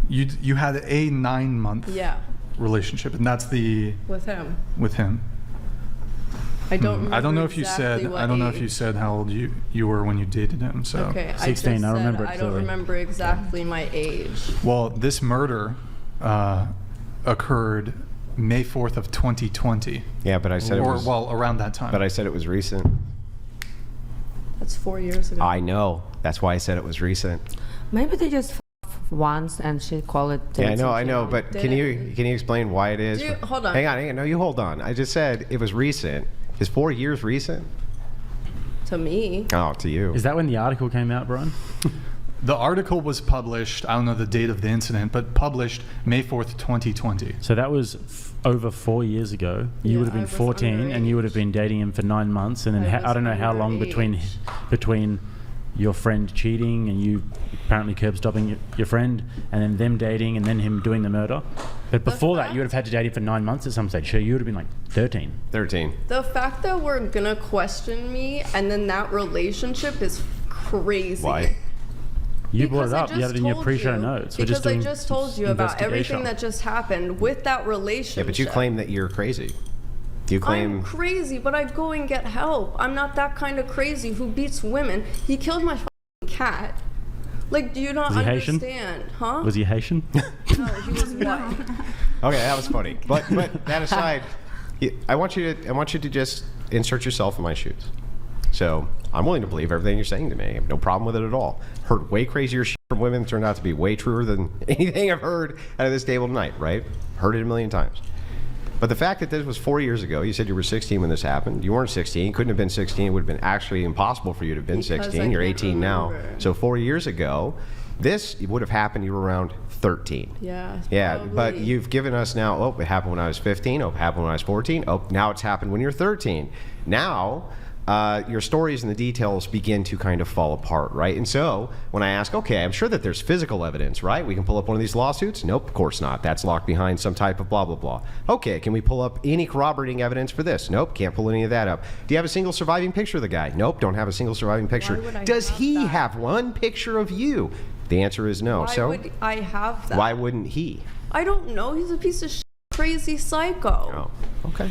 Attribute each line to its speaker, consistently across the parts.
Speaker 1: You had a 9-month relationship, and that's the
Speaker 2: with him.
Speaker 1: With him.
Speaker 2: I don't.
Speaker 1: I don't know if you said. I don't know if you said how old you were when you dated him. So
Speaker 2: okay,
Speaker 3: 16. I remember it.
Speaker 2: I don't remember exactly my age.
Speaker 1: Well, this murder occurred May 4th of 2020.
Speaker 4: Yeah, but I said it was
Speaker 1: around that time.
Speaker 4: But I said it was recent.
Speaker 2: That's 4 years ago.
Speaker 4: I know. That's why I said it was recent.
Speaker 5: Maybe they just once and she called it.
Speaker 4: Yeah, I know. But can you explain why it is?
Speaker 2: Hold on.
Speaker 4: Hang on. No, you hold on. I just said it was recent. Is 4 years recent?
Speaker 2: To me.
Speaker 4: Oh, to you.
Speaker 3: Is that when the article came out, Brian?
Speaker 1: The article was published, I don't know the date of the incident, but published May 4th, 2020.
Speaker 3: So that was over 4 years ago. You would have been 14 and you would have been dating him for 9 months. And then I don't know how long between your friend cheating and you apparently curb stopping your friend and then them dating and then him doing the murder. But before that, you would have had to date him for 9 months at some stage. So you would have been like 13.
Speaker 4: 13.
Speaker 2: The fact that we're going to question me and then that relationship is crazy.
Speaker 4: Why?
Speaker 3: You brought it up. You had it in your pre-show notes.
Speaker 2: Because I just told you about everything that just happened with that relationship.
Speaker 4: Yeah, but you claim that you're crazy. You claim
Speaker 2: I'm crazy, but I'd go and get help. I'm not that kind of crazy who beats women. He killed my fucking cat. Like, do you not understand?
Speaker 3: Haitian?
Speaker 2: Huh?
Speaker 3: Was he Haitian?
Speaker 2: No, he was white.
Speaker 4: Okay, that was funny. But that aside, I want you to just insert yourself in my shoes. So I'm willing to believe everything you're saying to me. I have no problem with it at all. Heard way crazier shit from women. Turned out to be way truer than anything I've heard out of this table tonight, right? Heard it a million times. But the fact that this was 4 years ago, you said you were 16 when this happened. You weren't 16, couldn't have been 16. It would have been actually impossible for you to have been 16. You're 18 now. So 4 years ago, this would have happened, you were around 13.
Speaker 2: Yeah.
Speaker 4: Yeah,
Speaker 2: probably.
Speaker 4: but you've given us now, oh, it happened when I was 15. Oh, it happened when I was 14. Oh, now it's happened when you're 13. Now, your stories and the details begin to kind of fall apart, right? And so when I ask, okay, I'm sure that there's physical evidence, right? We can pull up one of these lawsuits? Nope, of course not. That's locked behind some type of blah, blah, blah. Okay, can we pull up any corroborating evidence for this? Nope, can't pull any of that up. Do you have a single surviving picture of the guy? Nope, don't have a single surviving picture. Does he have one picture of you? The answer is no.
Speaker 2: Why would I have that?
Speaker 4: Why wouldn't he?
Speaker 2: I don't know. He's a piece of shit, crazy psycho.
Speaker 4: Oh, okay.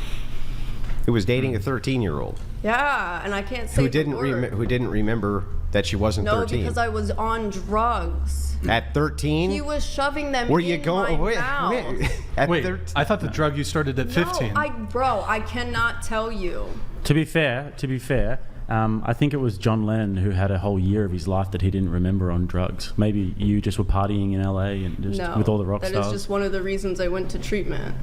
Speaker 4: Who was dating a 13-year-old.
Speaker 2: Yeah, and I can't say
Speaker 4: who didn't remember that she wasn't 13.
Speaker 2: No, because I was on drugs.
Speaker 4: At 13?
Speaker 2: He was shoving them
Speaker 4: Were
Speaker 2: in
Speaker 4: you going?
Speaker 2: my mouth.
Speaker 1: Wait, I thought the drug you started at 15.
Speaker 2: Bro, I cannot tell you.
Speaker 3: To be fair, I think it was John Lennon who had a whole year of his life that he didn't remember on drugs. Maybe you just were partying in LA and just with all the rock stars.
Speaker 2: That is just one of the reasons I went to treatment.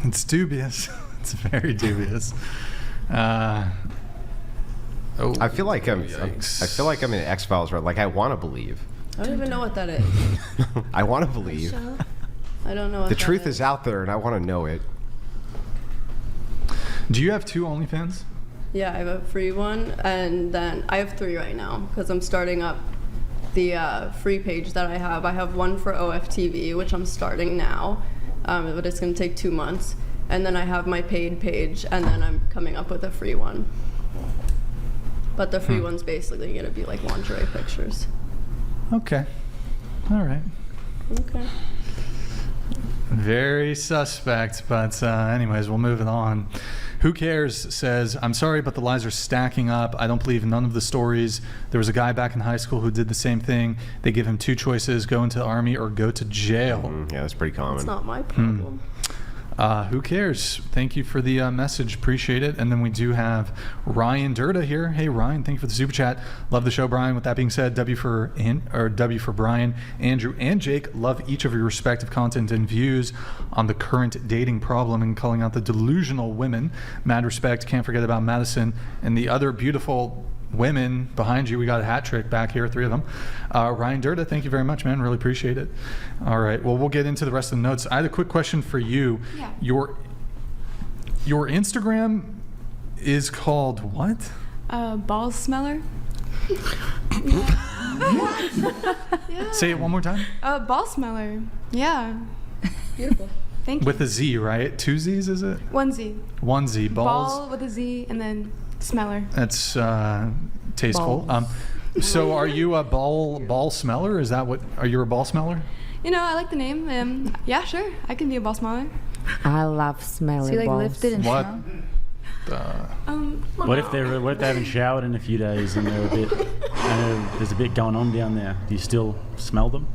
Speaker 1: It's dubious. It's very dubious.
Speaker 4: I feel like I'm in X-Files, right? Like I want to believe.
Speaker 2: I don't even know what that is.
Speaker 4: I want to believe.
Speaker 2: I don't know what
Speaker 4: the truth is out there, and I want to know it.
Speaker 1: Do you have 2 OnlyFans?
Speaker 2: Yeah, I have a free one, and then I have 3 right now because I'm starting up the free page that I have. I have one for OFTV, which I'm starting now, but it's going to take 2 months. And then I have my paid page, and then I'm coming up with a free one. But the free one's basically going to be like lingerie pictures.
Speaker 1: Okay. All right.
Speaker 2: Okay.
Speaker 1: Very suspect, but anyways, we'll move it on. Who Cares says, I'm sorry, but the lies are stacking up. I don't believe none of the stories. There was a guy back in high school who did the same thing. They give him 2 choices, go into the army or go to jail.
Speaker 4: Yeah, that's pretty common.
Speaker 2: It's not my problem.
Speaker 1: Who cares? Thank you for the message. Appreciate it. And then we do have Ryan Durda here. Hey, Ryan, thank you for the super chat. Love the show, Brian. With that being said, W for Brian, Andrew, and Jake. Love each of your respective content and views on the current dating problem and calling out the delusional women. Mad respect. Can't forget about Madison and the other beautiful women behind you. We got a hat trick back here, 3 of them. Ryan Durda, thank you very much, man. Really appreciate it. All right, well, we'll get into the rest of the notes. I had a quick question for you.
Speaker 6: Yeah.
Speaker 1: Your Instagram is called what?
Speaker 6: Ball smeller.
Speaker 2: Yeah.
Speaker 1: Say it one more time.
Speaker 6: Ball smeller. Yeah.
Speaker 2: Beautiful.
Speaker 6: Thank you.
Speaker 1: With a Z, right? 2 Z's, is it?
Speaker 6: 1 Z.
Speaker 1: 1 Z. Balls.
Speaker 6: Ball with a Z and then smeller.
Speaker 1: That's tasteful. So are you a ball smeller? Is that what? Are you a ball smeller?
Speaker 6: You know, I like the name. Yeah, sure. I can be a ball smeller.
Speaker 5: I love smelling
Speaker 7: So you like
Speaker 5: balls.
Speaker 7: lifted and
Speaker 1: What?
Speaker 6: Um,
Speaker 3: What if they haven't showered in a few days and they're a bit, there's a bit going on down there? Do you still smell them?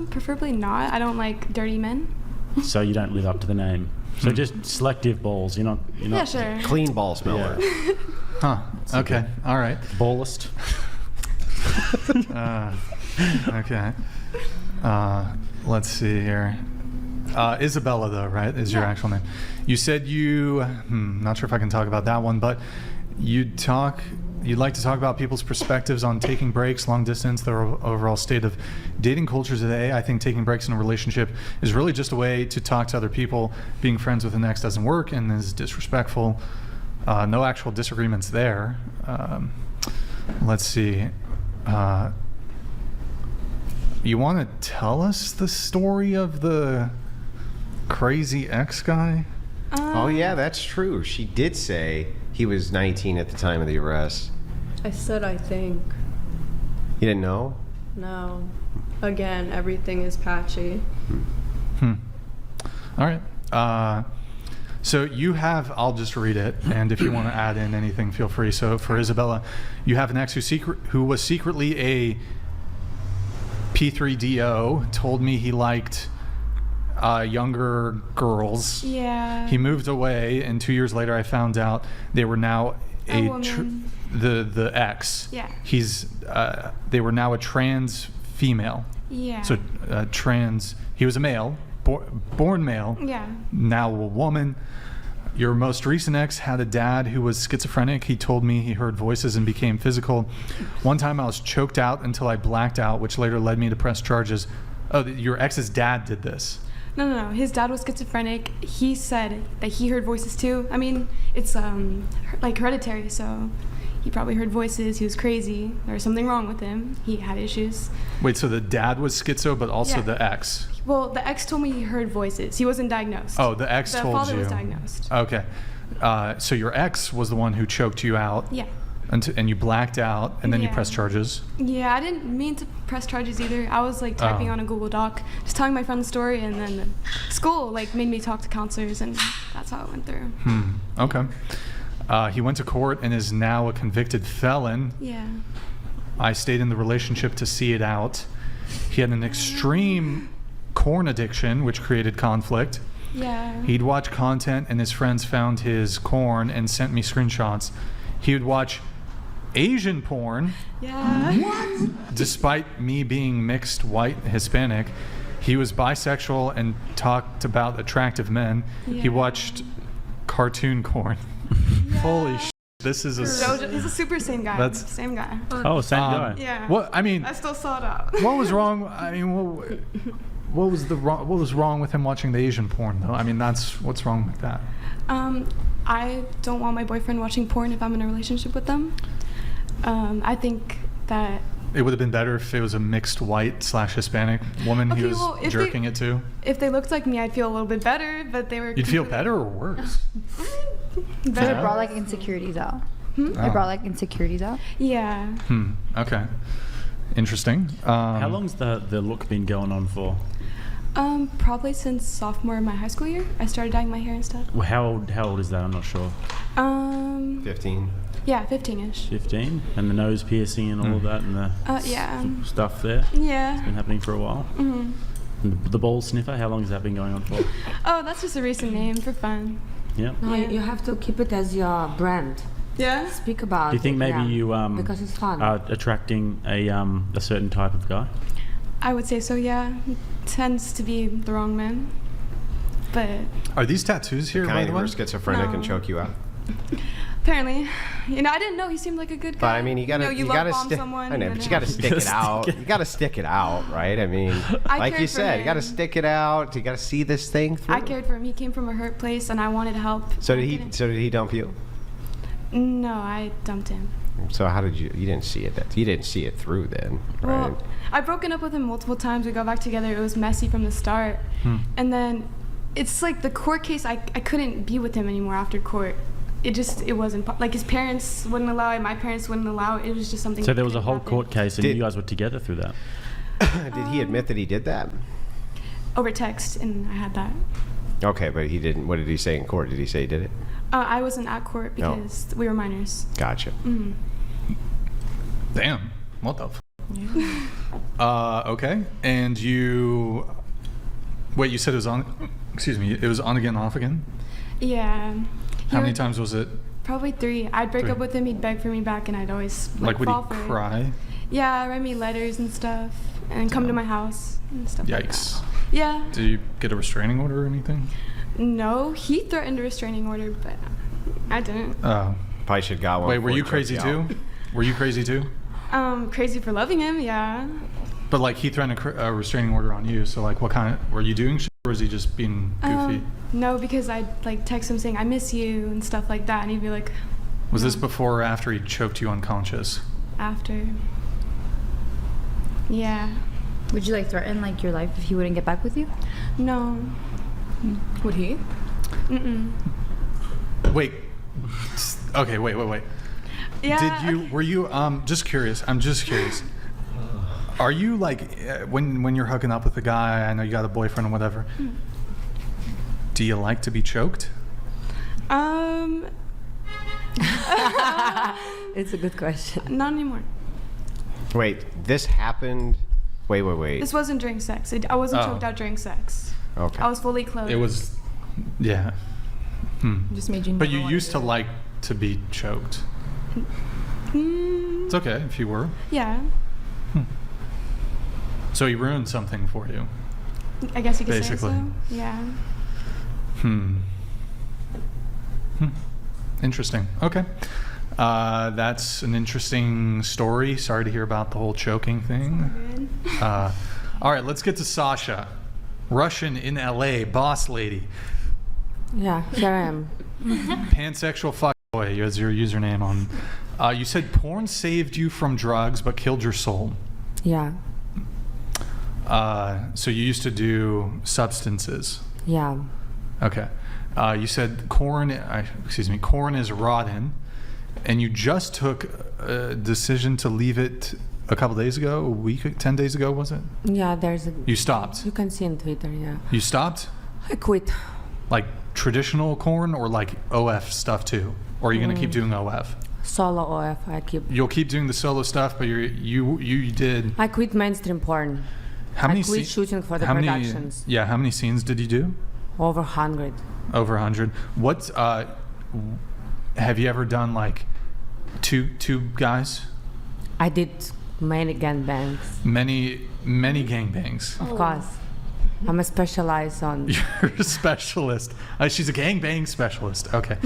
Speaker 6: Preferably not. I don't like dirty men.
Speaker 3: So you don't live up to the name. So just selective balls. You're not.
Speaker 6: Yeah, sure.
Speaker 4: Clean ball smeller.
Speaker 3: Yeah.
Speaker 1: Huh. Okay. All right.
Speaker 3: Ballist.
Speaker 1: Okay. Let's see here. Isabella, though, right, is your actual name. You said you, not sure if I can talk about that one, but you'd like to talk about people's perspectives on taking breaks, long distance, the overall state of dating culture today. I think taking breaks in a relationship is really just a way to talk to other people. Being friends with an ex doesn't work and is disrespectful. No actual disagreements there. Let's see. You want to tell us the story of the crazy ex guy?
Speaker 4: Oh yeah, that's true. She did say he was 19 at the time of the arrest.
Speaker 2: I said I think.
Speaker 4: You didn't know?
Speaker 2: No. Again, everything is patchy.
Speaker 1: All right. So you have, I'll just read it, and if you want to add in anything, feel free. So for Isabella, you have an ex who was secretly a P3DO, told me he liked younger girls.
Speaker 6: Yeah.
Speaker 1: He moved away, and 2 years later I found out they were now
Speaker 6: A woman.
Speaker 1: the ex.
Speaker 6: Yeah.
Speaker 1: They were now a trans female.
Speaker 6: Yeah.
Speaker 1: So trans, he was a male, born male,
Speaker 6: Yeah.
Speaker 1: now a woman. Your most recent ex had a dad who was schizophrenic. He told me he heard voices and became physical. One time I was choked out until I blacked out, which later led me to press charges. Oh, your ex's dad did this.
Speaker 6: No. His dad was schizophrenic. He said that he heard voices too. I mean, it's like hereditary, so he probably heard voices. He was crazy. There was something wrong with him. He had issues.
Speaker 1: Wait, so the dad was schizo, but also
Speaker 6: Yeah.
Speaker 1: the ex?
Speaker 6: Well, the ex told me he heard voices. He wasn't diagnosed.
Speaker 1: Oh, the ex
Speaker 6: the
Speaker 1: told
Speaker 6: father
Speaker 1: you.
Speaker 6: was diagnosed.
Speaker 1: Okay. So your ex was the one who choked you out.
Speaker 6: Yeah.
Speaker 1: And you blacked out, and then you
Speaker 6: Yeah.
Speaker 1: pressed charges.
Speaker 6: Yeah, I didn't mean to press charges either. I was like typing
Speaker 1: Oh.
Speaker 6: on a Google Doc, just telling my friend the story, and then the school like made me talk to counselors, and that's how it went through.
Speaker 1: Okay. He went to court and is now a convicted felon.
Speaker 6: Yeah.
Speaker 1: I stayed in the relationship to see it out. He had an extreme corn addiction, which created conflict.
Speaker 6: Yeah.
Speaker 1: He'd watch content, and his friends found his corn and sent me screenshots. He would watch Asian porn,
Speaker 6: Yeah.
Speaker 1: despite me being mixed white Hispanic. He was bisexual and talked about attractive men. He
Speaker 6: Yeah.
Speaker 1: watched cartoon corn. Holy sh! This is a.
Speaker 6: He's a super same guy.
Speaker 1: That's-
Speaker 6: Same guy.
Speaker 3: Oh, same guy.
Speaker 6: Yeah.
Speaker 1: What I mean,
Speaker 6: I still saw it out.
Speaker 1: what was wrong? I mean, what was wrong with him watching the Asian porn though? I mean, that's what's wrong with that.
Speaker 6: I don't want my boyfriend watching porn if I'm in a relationship with them. I think that
Speaker 1: It would have been better if it was a mixed white / Hispanic woman he
Speaker 6: Okay,
Speaker 1: was
Speaker 6: well, if
Speaker 1: jerking
Speaker 6: they-
Speaker 1: it to.
Speaker 6: if they looked like me, I'd feel a little bit better, but they were.
Speaker 1: You'd feel
Speaker 6: completely-
Speaker 1: better or worse?
Speaker 7: So it
Speaker 6: Better.
Speaker 7: brought like insecurities out.
Speaker 1: Oh.
Speaker 7: It brought like insecurities out.
Speaker 6: Yeah.
Speaker 1: Okay. Interesting.
Speaker 3: How long's the look been going on for?
Speaker 6: Probably since sophomore of my high school year. I started dyeing my hair and stuff.
Speaker 3: Well, how old is that? I'm not sure.
Speaker 4: 15.
Speaker 6: Yeah, 15-ish.
Speaker 3: 15, and the nose piercing and all of that, and the
Speaker 6: Yeah.
Speaker 3: stuff there.
Speaker 6: Yeah.
Speaker 3: Been happening for a while.
Speaker 6: Mhm.
Speaker 3: And the ball sniffer. How long has that been going on for?
Speaker 6: Oh, that's just a recent name for fun.
Speaker 3: Yeah.
Speaker 5: No,
Speaker 6: Yeah.
Speaker 5: you have to keep it as your brand.
Speaker 6: Yeah.
Speaker 5: Speak about
Speaker 3: Do you think
Speaker 5: it,
Speaker 3: maybe
Speaker 5: yeah,
Speaker 3: you
Speaker 5: because it's fun.
Speaker 3: are attracting a certain type of guy?
Speaker 6: I would say so. Yeah. Tends to be the wrong man. But
Speaker 1: Are these tattoos here, by
Speaker 4: Kind
Speaker 1: the
Speaker 4: of
Speaker 1: way?
Speaker 4: were schizophrenic and
Speaker 6: No.
Speaker 4: choke you out.
Speaker 6: apparently, I didn't know he seemed like a good guy.
Speaker 4: But I mean, you gotta
Speaker 6: you love
Speaker 4: gotta
Speaker 6: bomb
Speaker 4: stick.
Speaker 6: someone.
Speaker 4: I know,
Speaker 6: and
Speaker 4: but you
Speaker 6: then
Speaker 4: gotta
Speaker 6: have-
Speaker 4: stick it out. You gotta stick it out, right? I mean, like
Speaker 6: cared
Speaker 4: you
Speaker 6: for
Speaker 4: said, you gotta
Speaker 6: him.
Speaker 4: stick it out. You gotta see this thing through.
Speaker 6: I cared for him. He came from a hurt place, and I wanted to help.
Speaker 4: So did
Speaker 6: I
Speaker 4: he?
Speaker 6: didn't-
Speaker 4: So did he dump you?
Speaker 6: No, I dumped him.
Speaker 4: So how did you? You didn't see it. You didn't see it through then, right?
Speaker 6: Well, I've broken up with him multiple times. We got back together. It was messy from the start. And then it's like the court case, I couldn't be with him anymore after court. it wasn't like his parents wouldn't allow it, my parents wouldn't allow it. It was just something.
Speaker 3: So there was a
Speaker 6: that
Speaker 3: whole
Speaker 6: happened.
Speaker 3: court case, and you guys were together through that.
Speaker 4: Did he admit that he did that?
Speaker 6: Over text, and I had that.
Speaker 4: Okay, but he didn't. What did he say in court? Did he say he did it?
Speaker 6: I wasn't at court because we were minors.
Speaker 4: Gotcha.
Speaker 6: Mm.
Speaker 1: Damn. What the okay. And you... Wait, you said it was on... Excuse me. It was on again, off again?
Speaker 6: Yeah.
Speaker 1: How many times was it?
Speaker 6: Probably 3. I'd break
Speaker 1: 3.
Speaker 6: up with him, he'd beg for me back, and I'd always
Speaker 1: Like, would
Speaker 6: fall
Speaker 1: he
Speaker 6: for it.
Speaker 1: cry?
Speaker 6: Yeah, write me letters and stuff, and come to my house and stuff like
Speaker 1: Yikes.
Speaker 6: that. Yeah.
Speaker 1: Did you get a restraining order or anything?
Speaker 6: No, he threatened a restraining order, but I didn't.
Speaker 1: Oh.
Speaker 4: Probably should got one.
Speaker 1: Wait, were
Speaker 4: before
Speaker 1: you
Speaker 4: he
Speaker 1: crazy
Speaker 4: choked you
Speaker 1: too?
Speaker 4: out.
Speaker 1: Were you crazy too?
Speaker 6: Crazy for loving him, yeah.
Speaker 1: But like he threatened a restraining order on you, so like what kind of... Were you doing shit or was he just being goofy?
Speaker 6: No, because I'd like text him saying, I miss you and stuff like that, and he'd be like...
Speaker 1: Was this
Speaker 6: no.
Speaker 1: before or after he choked you unconscious?
Speaker 6: After. Yeah.
Speaker 7: Would you like threaten like your life if he wouldn't get back with you?
Speaker 6: No.
Speaker 7: Would he?
Speaker 6: Mm-mm.
Speaker 1: Wait. Okay, wait.
Speaker 6: Yeah.
Speaker 1: Were you, just curious, I'm just curious. Are you like, when you're hooking up with a guy, I know you got a boyfriend or whatever, do you like to be choked?
Speaker 5: It's a good question.
Speaker 6: Not anymore.
Speaker 4: Wait, this happened. Wait.
Speaker 6: This wasn't during sex. I wasn't
Speaker 1: Oh.
Speaker 6: choked out during sex.
Speaker 4: Okay.
Speaker 6: I was fully clothed.
Speaker 1: It was, yeah.
Speaker 7: Just made you.
Speaker 1: But
Speaker 7: never
Speaker 1: you
Speaker 7: wanna
Speaker 1: used
Speaker 7: do
Speaker 1: to
Speaker 7: it.
Speaker 1: like to be choked.
Speaker 6: Mm,
Speaker 1: It's okay if you were.
Speaker 6: yeah.
Speaker 1: So he ruined something for you.
Speaker 6: I guess you could
Speaker 1: Basically.
Speaker 6: say so. Yeah.
Speaker 1: Interesting. Okay. That's an interesting story. Sorry to hear about the whole choking thing.
Speaker 6: Good.
Speaker 1: All right, let's get to Sasha. Russian in LA, boss lady.
Speaker 5: Yeah, here I am.
Speaker 1: Pansexual fuckboy is your username on. You said porn saved you from drugs but killed your soul.
Speaker 5: Yeah,
Speaker 1: So you used to do substances.
Speaker 5: yeah,
Speaker 1: Okay. You said corn is rotten, and you just took a decision to leave it a couple days ago, a week, 10 days ago, was it?
Speaker 5: yeah. There's a.
Speaker 1: You stopped.
Speaker 5: You can see on Twitter. Yeah,
Speaker 1: You stopped?
Speaker 5: I quit.
Speaker 1: Like traditional corn or like OF stuff too? Or are you going to keep doing OF?
Speaker 5: Solo OF. I keep.
Speaker 1: You'll keep doing the solo stuff, but you did.
Speaker 5: I quit mainstream porn.
Speaker 1: How many
Speaker 5: I quit
Speaker 1: sce-
Speaker 5: shooting for the
Speaker 1: how many-
Speaker 5: productions.
Speaker 1: Yeah, how many scenes did you do?
Speaker 5: Over 100.
Speaker 1: Over 100. What have you ever done like two guys?
Speaker 5: I did many gangbangs.
Speaker 1: Many gangbangs.
Speaker 5: Of course, I'm a specialized on.
Speaker 1: You're a specialist. She's a gangbang specialist. Okay.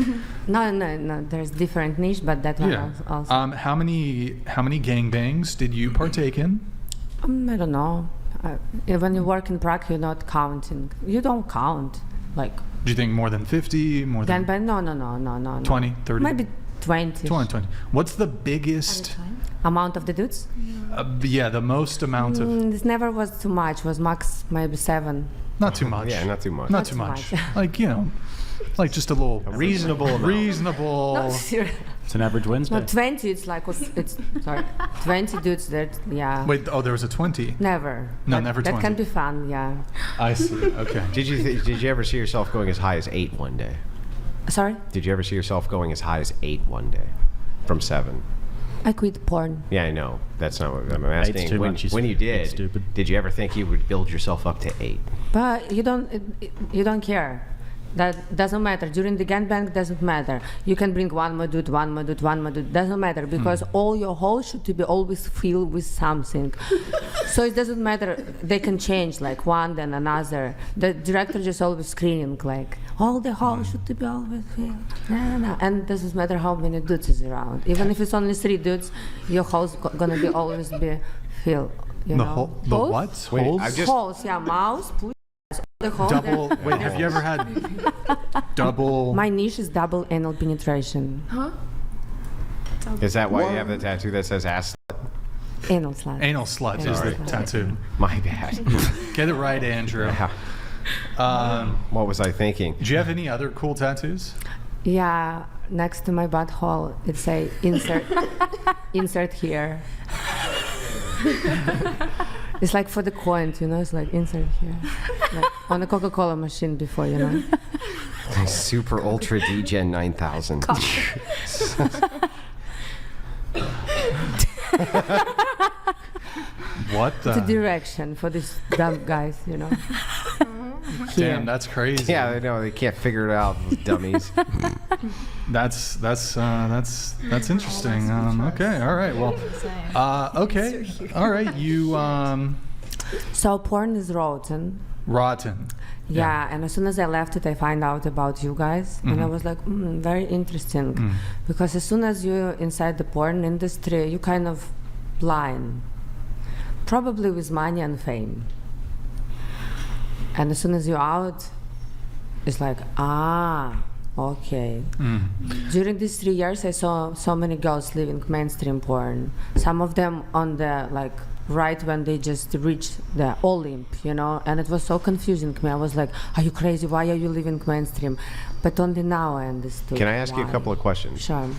Speaker 5: No. There's different niche, but that one
Speaker 1: Yeah.
Speaker 5: also.
Speaker 1: How many gangbangs did you partake in?
Speaker 5: I don't know. When you work in Prague, you're not counting. You don't count. Like
Speaker 1: Do you think more than 50? More than
Speaker 5: gangbang? No.
Speaker 1: 20, 30?
Speaker 5: Maybe 20.
Speaker 1: 20. What's the biggest?
Speaker 5: Amount of the dudes?
Speaker 1: Yeah, the most amount of.
Speaker 5: This never was too much. Was max maybe 7.
Speaker 1: Not too much.
Speaker 4: Yeah, not too much.
Speaker 1: Not too much. Like like just a little
Speaker 4: reasonable amount.
Speaker 1: Reasonable.
Speaker 5: No, serious.
Speaker 3: It's an average Wednesday.
Speaker 5: No, 20. It's like it's sorry. 20 dudes. That yeah.
Speaker 1: Wait. Oh, there was a 20.
Speaker 5: Never.
Speaker 1: No,
Speaker 5: That-
Speaker 1: never
Speaker 5: That
Speaker 1: 20.
Speaker 5: can be fun. Yeah.
Speaker 1: I see. Okay.
Speaker 4: Did you ever see yourself going as high as 8 one day?
Speaker 5: Sorry.
Speaker 4: Did you ever see yourself going as high as 8 one day, from 7?
Speaker 5: I quit porn.
Speaker 4: Yeah, I know. That's not what I'm asking.
Speaker 3: too
Speaker 4: when
Speaker 3: much,
Speaker 4: when you
Speaker 3: it's
Speaker 4: did,
Speaker 3: stupid.
Speaker 4: did you ever think you would build yourself up to 8?
Speaker 5: But you don't care. That doesn't matter. During the gangbang, doesn't matter. You can bring one more dude. Doesn't matter because all your holes should be always filled with something. So it doesn't matter. They can change like one then another. The director just always screening like all the holes should be always filled. No. And it doesn't matter how many dudes is around. Even if it's only 3 dudes, your holes gonna be always be filled. You know.
Speaker 1: The
Speaker 5: Holes?
Speaker 1: what?
Speaker 4: Wait,
Speaker 1: Holes?
Speaker 4: I just-
Speaker 5: Holes, yeah, mouse, push, the hole.
Speaker 1: Double. Wait, have you ever had double?
Speaker 5: My niche is double anal penetration.
Speaker 4: Is that why you have the tattoo that says ass?
Speaker 5: Anal slut.
Speaker 1: Anal slut is the
Speaker 5: Sorry.
Speaker 1: tattoo.
Speaker 4: My bad.
Speaker 1: Get it right, Andrew.
Speaker 4: What was I thinking?
Speaker 1: Do you have any other cool tattoos?
Speaker 5: Yeah, next to my butthole, it say insert, insert here. It's like for the coins, you know. It's like insert here, like on a Coca-Cola machine before, you know.
Speaker 4: Super Ultra D-Gen 9000.
Speaker 1: What
Speaker 5: It's a
Speaker 1: the?
Speaker 5: direction for these dumb guys, you know.
Speaker 1: Damn, that's crazy.
Speaker 4: Yeah, I know they can't figure it out, those dummies.
Speaker 1: That's interesting. Okay, all right. Well, okay, all right. You
Speaker 5: So porn is rotten.
Speaker 1: rotten.
Speaker 5: Yeah, and as soon as I left it, I find out about you guys, and I was like, very interesting, because as soon as you're inside the porn industry, you kind of blind, probably with money and fame. And as soon as you're out, it's like, okay. During these 3 years, I saw so many girls leaving mainstream porn. Some of them on the right when they just reached the Olymp, you know, and it was so confusing to me. I was like, are you crazy? Why are you leaving mainstream? But only now I understood.
Speaker 4: Can I ask you a
Speaker 5: why.
Speaker 4: couple of questions?
Speaker 5: Sure.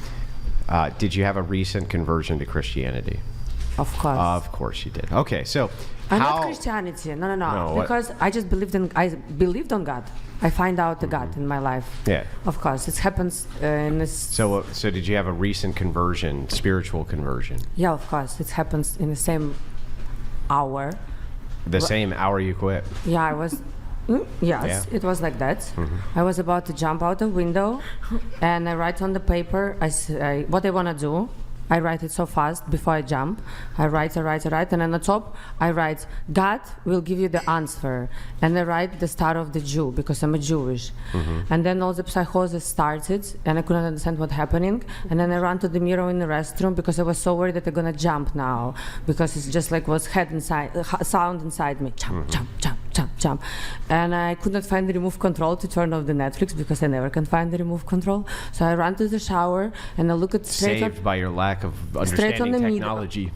Speaker 4: Did you have a recent conversion to Christianity?
Speaker 5: Of course.
Speaker 4: Of course you did. Okay, so
Speaker 5: Not Christianity. No.
Speaker 4: No, what?
Speaker 5: Because I just believed on God. I find out the God in my life.
Speaker 4: Yeah.
Speaker 5: Of course, it happens in this.
Speaker 4: So did you have a recent conversion, spiritual conversion?
Speaker 5: Yeah, of course, it happens in the same hour.
Speaker 4: The same hour you quit?
Speaker 5: Yeah, I was. Yes, it was like that. I was about to jump out the window, and I write on the paper what I want to do. I write it so fast before I jump. I write, and on the top I write, God will give you the answer. And I write the star of the Jew, because I'm a Jewish. And then all the psychosis started, and I couldn't understand what's happening. And then I ran to the mirror in the restroom, because I was so worried that I'm gonna jump now, because it's just like was sound inside me, jump, jump, jump, jump, jump. And I could not find the remote control to turn off the Netflix, because I never can find the remote control. So I ran to the shower, and I look at
Speaker 4: Saved by your lack of
Speaker 5: straight on
Speaker 4: understanding
Speaker 5: the
Speaker 4: technology.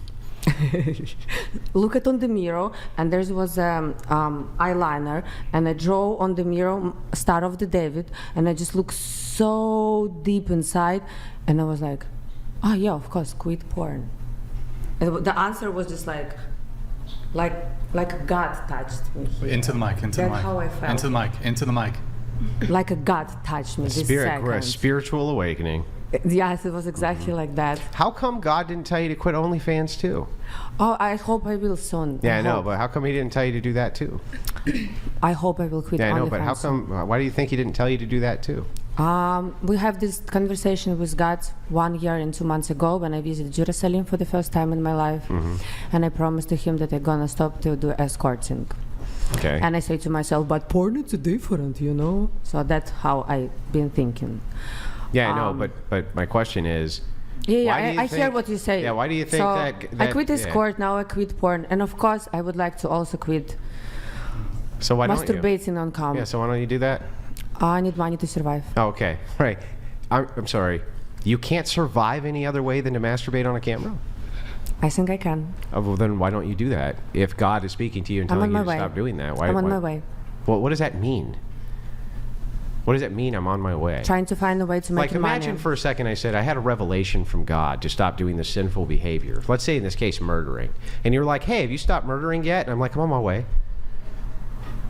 Speaker 5: look at on the mirror, and there was eyeliner, and I draw on the mirror Star of the David, and I just look so deep inside, and I was like, oh yeah, of course, quit porn. And the answer was just like God touched me.
Speaker 1: Into the mic. Into the
Speaker 5: That's
Speaker 1: mic.
Speaker 5: how I felt.
Speaker 1: Into the mic. Into the mic.
Speaker 5: Like a God touched me. This second.
Speaker 4: Spiritual awakening.
Speaker 5: Yes, it was exactly like that.
Speaker 4: How come God didn't tell you to quit OnlyFans too?
Speaker 5: Oh, I hope I will soon.
Speaker 4: Yeah, I know, but how come He didn't tell you to do that too?
Speaker 5: I hope I will quit.
Speaker 4: Yeah, I know, but how
Speaker 5: OnlyFans soon.
Speaker 4: come? Why do you think He didn't tell you to do that too?
Speaker 5: We have this conversation with God 1 year and 2 months ago when I visited Jerusalem for the first time in my life, and I promised to Him that I'm gonna stop to do escorting.
Speaker 4: Okay.
Speaker 5: And I say to myself, but porn is different, you know. So that's how I've been thinking.
Speaker 4: Yeah, I know, but my question is.
Speaker 5: Yeah,
Speaker 4: why do you
Speaker 5: I hear
Speaker 4: think-
Speaker 5: what you say.
Speaker 4: Yeah, why do you think
Speaker 5: so
Speaker 4: that
Speaker 5: I quit
Speaker 4: yeah.
Speaker 5: escort, now I quit porn, and of course I would like to also quit
Speaker 4: So why don't you?
Speaker 5: masturbating on camera.
Speaker 4: Yeah, so why don't you do that?
Speaker 5: I need money to survive.
Speaker 4: Oh, okay, right. I'm sorry. You can't survive any other way than to masturbate on a camera?
Speaker 5: I think I can.
Speaker 4: Oh, well, then why don't you do that? If God is speaking to you and
Speaker 5: I'm
Speaker 4: telling
Speaker 5: on
Speaker 4: you
Speaker 5: my
Speaker 4: to
Speaker 5: way.
Speaker 4: stop doing that, why?
Speaker 5: I'm on my way.
Speaker 4: Well, what does that mean? What does that mean, I'm on my way?
Speaker 5: Trying to find a way to make
Speaker 4: Like, imagine
Speaker 5: money.
Speaker 4: for a second I said I had a revelation from God to stop doing the sinful behavior. Let's say in this case murdering. And you're like, hey, have you stopped murdering yet? And I'm like, I'm on my way.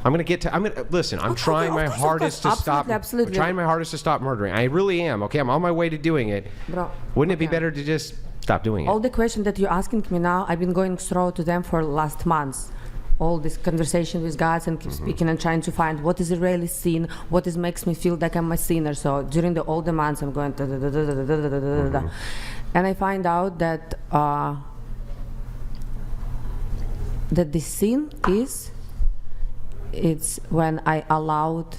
Speaker 4: Listen, I'm trying my hardest to stop.
Speaker 5: Absolutely.
Speaker 4: I'm trying my hardest to stop murdering. I really am. Okay, I'm on my way to doing it.
Speaker 5: Bro,
Speaker 4: Wouldn't it be
Speaker 5: okay.
Speaker 4: better to just stop doing it?
Speaker 5: All the questions that you're asking me now, I've been going through to them for last months. All this conversation with God and keep speaking and trying to find what is really sin, what is makes me feel like I'm a sinner. So during all the months, I'm going and I find out that that the sin is it's when I allowed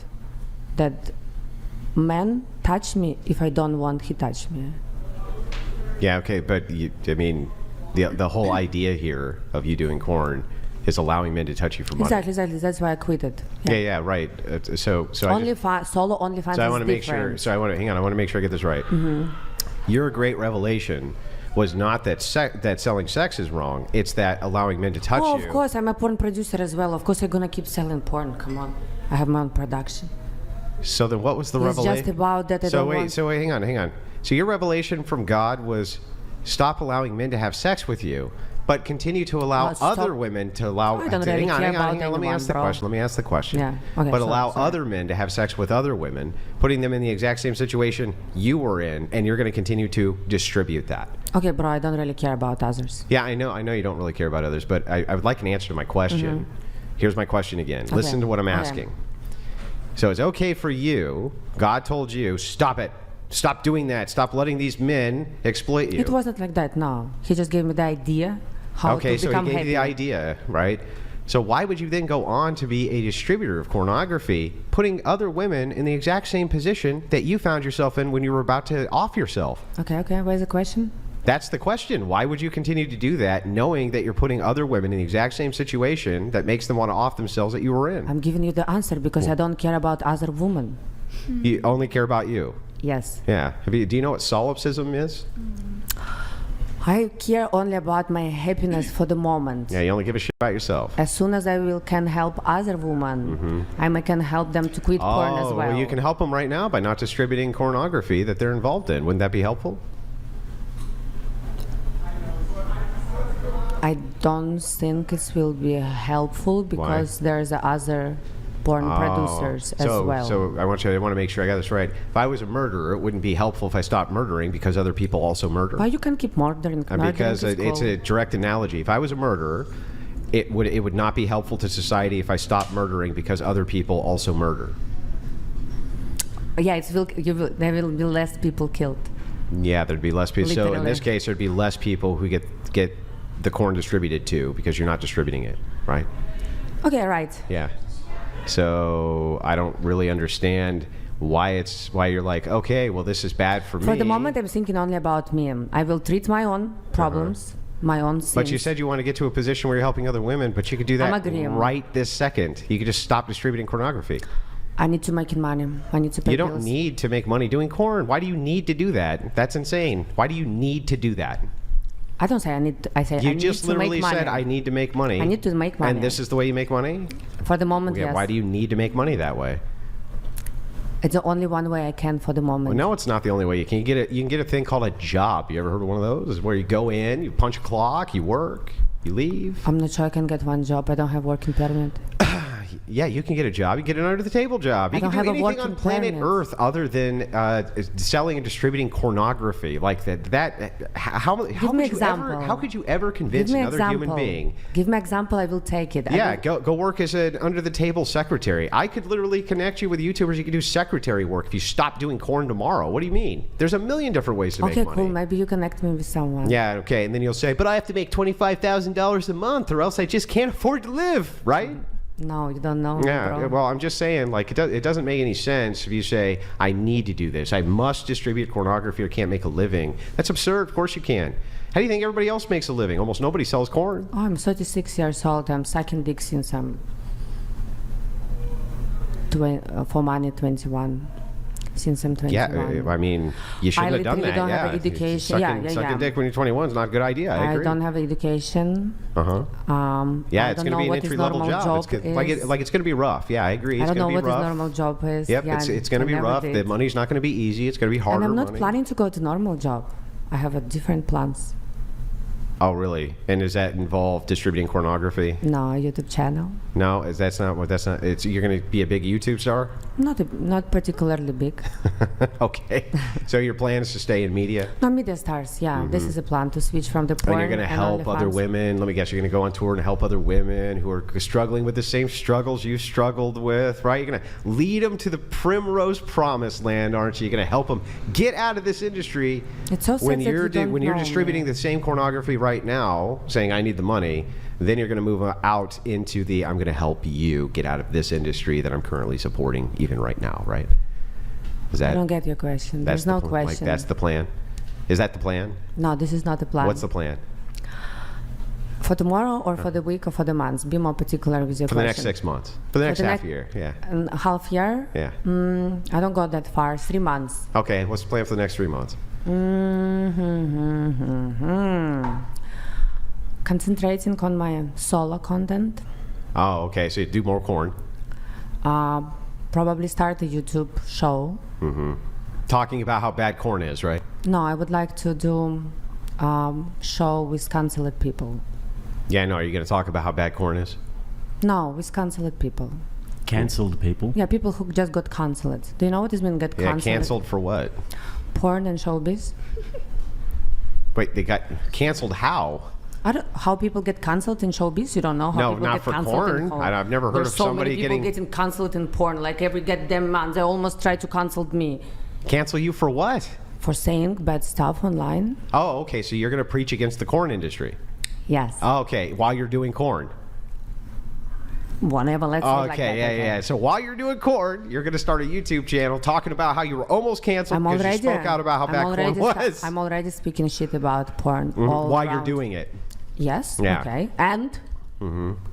Speaker 5: that man touch me if I don't want he touch me.
Speaker 4: Yeah, okay, but I mean, the whole idea here of you doing porn is allowing men to touch you for money.
Speaker 5: Exactly. That's why I quit it.
Speaker 4: Yeah, right. So
Speaker 5: Solo OnlyFans
Speaker 4: So I want
Speaker 5: is
Speaker 4: to make sure.
Speaker 5: different.
Speaker 4: So I want to hang on. I want to make sure I get this right. Your great revelation was not that that selling sex is wrong. It's that allowing men to touch
Speaker 5: Oh,
Speaker 4: you.
Speaker 5: of course, I'm a porn producer as well. Of course, I'm gonna keep selling porn. Come on, I have my own production.
Speaker 4: So then what was the
Speaker 5: It's
Speaker 4: revelation?
Speaker 5: just about that I
Speaker 4: So
Speaker 5: don't
Speaker 4: wait,
Speaker 5: want...
Speaker 4: so wait, hang on. So your revelation from God was stop allowing men to have sex with you, but continue to allow
Speaker 5: Stop.
Speaker 4: other women to allow...
Speaker 5: I don't really
Speaker 4: hang on,
Speaker 5: care
Speaker 4: hang on,
Speaker 5: about
Speaker 4: hang on. Let me
Speaker 5: anyone,
Speaker 4: ask the
Speaker 5: bro.
Speaker 4: question. Let me ask the question.
Speaker 5: Yeah, okay,
Speaker 4: But
Speaker 5: sorry,
Speaker 4: allow
Speaker 5: sorry.
Speaker 4: other men to have sex with other women, putting them in the exact same situation you were in, and you're going to continue to distribute that.
Speaker 5: Okay, bro, I don't really care about others.
Speaker 4: Yeah, I know you don't really care about others, but I would like an answer to my question. Here's my question again. Listen to what I'm asking. So it's okay for you, God told you, stop it. Stop doing that. Stop letting these men exploit you.
Speaker 5: It wasn't like that, no. He just gave me the idea how
Speaker 4: Okay,
Speaker 5: to
Speaker 4: so he
Speaker 5: become
Speaker 4: gave
Speaker 5: happy.
Speaker 4: you the idea, right? So why would you then go on to be a distributor of pornography, putting other women in the exact same position that you found yourself in when you were about to off yourself?
Speaker 5: Okay, where's the question?
Speaker 4: That's the question. Why would you continue to do that knowing that you're putting other women in the exact same situation that makes them want to off themselves that you were in?
Speaker 5: I'm giving you the answer because I don't care about other women.
Speaker 4: You only care about you.
Speaker 5: Yes.
Speaker 4: Yeah. Do you know what solipsism is?
Speaker 5: I care only about my happiness for the moment.
Speaker 4: Yeah, you only give a shit about yourself.
Speaker 5: As soon as can help other women, I can help them to quit porn as well.
Speaker 4: You can help them right now by not distributing pornography that they're involved in. Wouldn't that be helpful?
Speaker 5: I don't think it will be helpful because there's other porn producers as well.
Speaker 4: So I want to make sure I got this right. If I was a murderer, it wouldn't be helpful if I stopped murdering because other people also murder.
Speaker 5: Why you can keep murdering?
Speaker 4: Because it's a direct analogy. If I was a murderer, it would not be helpful to society if I stopped murdering because other people also murder.
Speaker 5: Yeah, there will be less people killed.
Speaker 4: Yeah, there'd be less people. So in
Speaker 5: Literally.
Speaker 4: this case, there'd be less people who get the corn distributed to because you're not distributing it, right?
Speaker 5: Okay, right.
Speaker 4: Yeah. So I don't really understand why you're like, okay, well, this is bad for me.
Speaker 5: For the moment, I'm thinking only about me. I will treat my own problems, my own sins.
Speaker 4: But you said you want to get to a position where you're helping other women, but you could do that right this second. You could just stop distributing pornography.
Speaker 5: I need to make money. I need to pay
Speaker 4: You don't
Speaker 5: bills.
Speaker 4: need to make money doing corn. Why do you need to do that? That's insane. Why do you need to do that?
Speaker 5: I don't say I need to. I say
Speaker 4: You
Speaker 5: I need
Speaker 4: just
Speaker 5: to make
Speaker 4: literally
Speaker 5: money.
Speaker 4: said, I need to make money.
Speaker 5: I need to make money.
Speaker 4: And this is the way you make money?
Speaker 5: For the moment,
Speaker 4: Okay,
Speaker 5: yes.
Speaker 4: why do you need to make money that way?
Speaker 5: It's the only one way I can for the moment.
Speaker 4: Well, no, it's not the only way. You can get a thing called a job. You ever heard of one of those? It's where you go in, you punch a clock, you work, you leave.
Speaker 5: I'm not sure I can get one job. I don't have working permit.
Speaker 4: Yeah, you can get a job. You get an under-the-table job. You
Speaker 5: I
Speaker 4: can
Speaker 5: don't
Speaker 4: do
Speaker 5: have a
Speaker 4: anything
Speaker 5: working
Speaker 4: on planet
Speaker 5: permit.
Speaker 4: Earth other than selling and distributing pornography. Like how
Speaker 5: me
Speaker 4: could you ever convince
Speaker 5: Give me
Speaker 4: another
Speaker 5: example.
Speaker 4: human being?
Speaker 5: Give me example. I will take it.
Speaker 4: Yeah, go work as an under-the-table secretary. I could literally connect you with YouTubers. You could do secretary work if you stop doing corn tomorrow. What do you mean? There's a million different ways to make
Speaker 5: Okay,
Speaker 4: money.
Speaker 5: cool. Maybe you connect me with someone.
Speaker 4: Yeah, okay. And then you'll say, but I have to make $25,000 a month or else I just can't afford to live, right?
Speaker 5: No, you don't know.
Speaker 4: Yeah,
Speaker 5: bro.
Speaker 4: well, I'm just saying, like, it doesn't make any sense if you say, I need to do this. I must distribute pornography or can't make a living. That's absurd. Of course you can. How do you think everybody else makes a living? Almost nobody sells corn.
Speaker 5: Oh, I'm 36 years old. I'm sucking dick since I'm for money 21. Since I'm 21.
Speaker 4: Yeah, I mean, you shouldn't have done that.
Speaker 5: don't have education.
Speaker 4: Sucking dick when you're 21 is not a good idea. I agree.
Speaker 5: don't have education.
Speaker 4: Uh-huh. Yeah,
Speaker 5: I
Speaker 4: it's
Speaker 5: don't
Speaker 4: going to
Speaker 5: know
Speaker 4: be an
Speaker 5: what his
Speaker 4: entry-level
Speaker 5: normal
Speaker 4: job.
Speaker 5: is.
Speaker 4: It's going to be rough. Yeah, I agree.
Speaker 5: I
Speaker 4: It's
Speaker 5: don't know
Speaker 4: going to
Speaker 5: what
Speaker 4: be
Speaker 5: his
Speaker 4: rough.
Speaker 5: normal job is.
Speaker 4: Yep,
Speaker 5: Yeah,
Speaker 4: it's going to be
Speaker 5: I never
Speaker 4: rough.
Speaker 5: did.
Speaker 4: The money's not going to be easy. It's going to be harder
Speaker 5: And I'm not
Speaker 4: money.
Speaker 5: planning to go to normal job. I have a different plans.
Speaker 4: Oh, really? And does that involve distributing pornography?
Speaker 5: No, YouTube channel.
Speaker 4: No, you're going to be a big YouTube star?
Speaker 5: Not particularly big.
Speaker 4: Okay. So your plan is to stay in media?
Speaker 5: No, media stars. Yeah, this is a plan to switch from the porn.
Speaker 4: And you're going to help other
Speaker 5: OnlyFans.
Speaker 4: women. Let me guess, you're going to go on tour and help other women who are struggling with the same struggles you struggled with, right? You're going to lead them to the primrose promised land, aren't you? You're going to help them get out of this industry.
Speaker 5: It's so sad
Speaker 4: when
Speaker 5: that
Speaker 4: you're
Speaker 5: you don't
Speaker 4: when you're
Speaker 5: know
Speaker 4: distributing
Speaker 5: me.
Speaker 4: the same pornography right now, saying I need the money. Then you're going to move out into the I'm going to help you get out of this industry that I'm currently supporting even right now, right? Is that?
Speaker 5: I don't get your question. There's no question.
Speaker 4: Like that's the plan. Is that the plan?
Speaker 5: No, this is not the plan.
Speaker 4: What's the plan?
Speaker 5: For tomorrow or for the week or for the month? Be more particular with your
Speaker 4: For
Speaker 5: question.
Speaker 4: the next 6 months. For the next
Speaker 5: the
Speaker 4: half
Speaker 5: next-
Speaker 4: year, yeah.
Speaker 5: Half year?
Speaker 4: Yeah.
Speaker 5: I don't go that far. 3 months.
Speaker 4: Okay, what's the plan for the next 3 months?
Speaker 5: Concentrating on my solo content.
Speaker 4: Oh, okay. So you do more corn.
Speaker 5: Probably start a YouTube show.
Speaker 4: Talking about how bad corn is, right?
Speaker 5: No, I would like to do show with canceled people.
Speaker 4: Yeah, no. Are you going to talk about how bad corn is?
Speaker 5: No, with canceled people.
Speaker 3: Cancelled people.
Speaker 5: Yeah, people who just got canceled. Do you know what it means get
Speaker 4: Yeah,
Speaker 5: canceled?
Speaker 4: canceled for what?
Speaker 5: Porn and showbiz.
Speaker 4: Wait, they got canceled how?
Speaker 5: I don't, how people get cancelled in showbiz? You don't know how
Speaker 4: No,
Speaker 5: people
Speaker 4: not
Speaker 5: get
Speaker 4: for
Speaker 5: cancelled in
Speaker 4: porn. I've never heard
Speaker 5: There's
Speaker 4: of
Speaker 5: so
Speaker 4: somebody
Speaker 5: many people
Speaker 4: getting
Speaker 5: cancelled in porn. Like every goddamn month, they almost try to cancel me
Speaker 4: cancel you for what?
Speaker 5: for saying bad stuff online.
Speaker 4: Oh, okay. So you're going to preach against the corn industry.
Speaker 5: Yes.
Speaker 4: Oh, okay, while you're doing corn.
Speaker 5: Whatever. Let's say it like that.
Speaker 4: Okay, yeah. So while you're doing corn, you're going to start a YouTube channel talking about how you were almost canceled
Speaker 5: I'm
Speaker 4: because
Speaker 5: already.
Speaker 4: you spoke out about how bad corn was.
Speaker 5: I'm already speaking shit about porn all
Speaker 4: While you're
Speaker 5: around.
Speaker 4: doing it.
Speaker 5: Yes.
Speaker 4: Yeah.
Speaker 5: Okay. And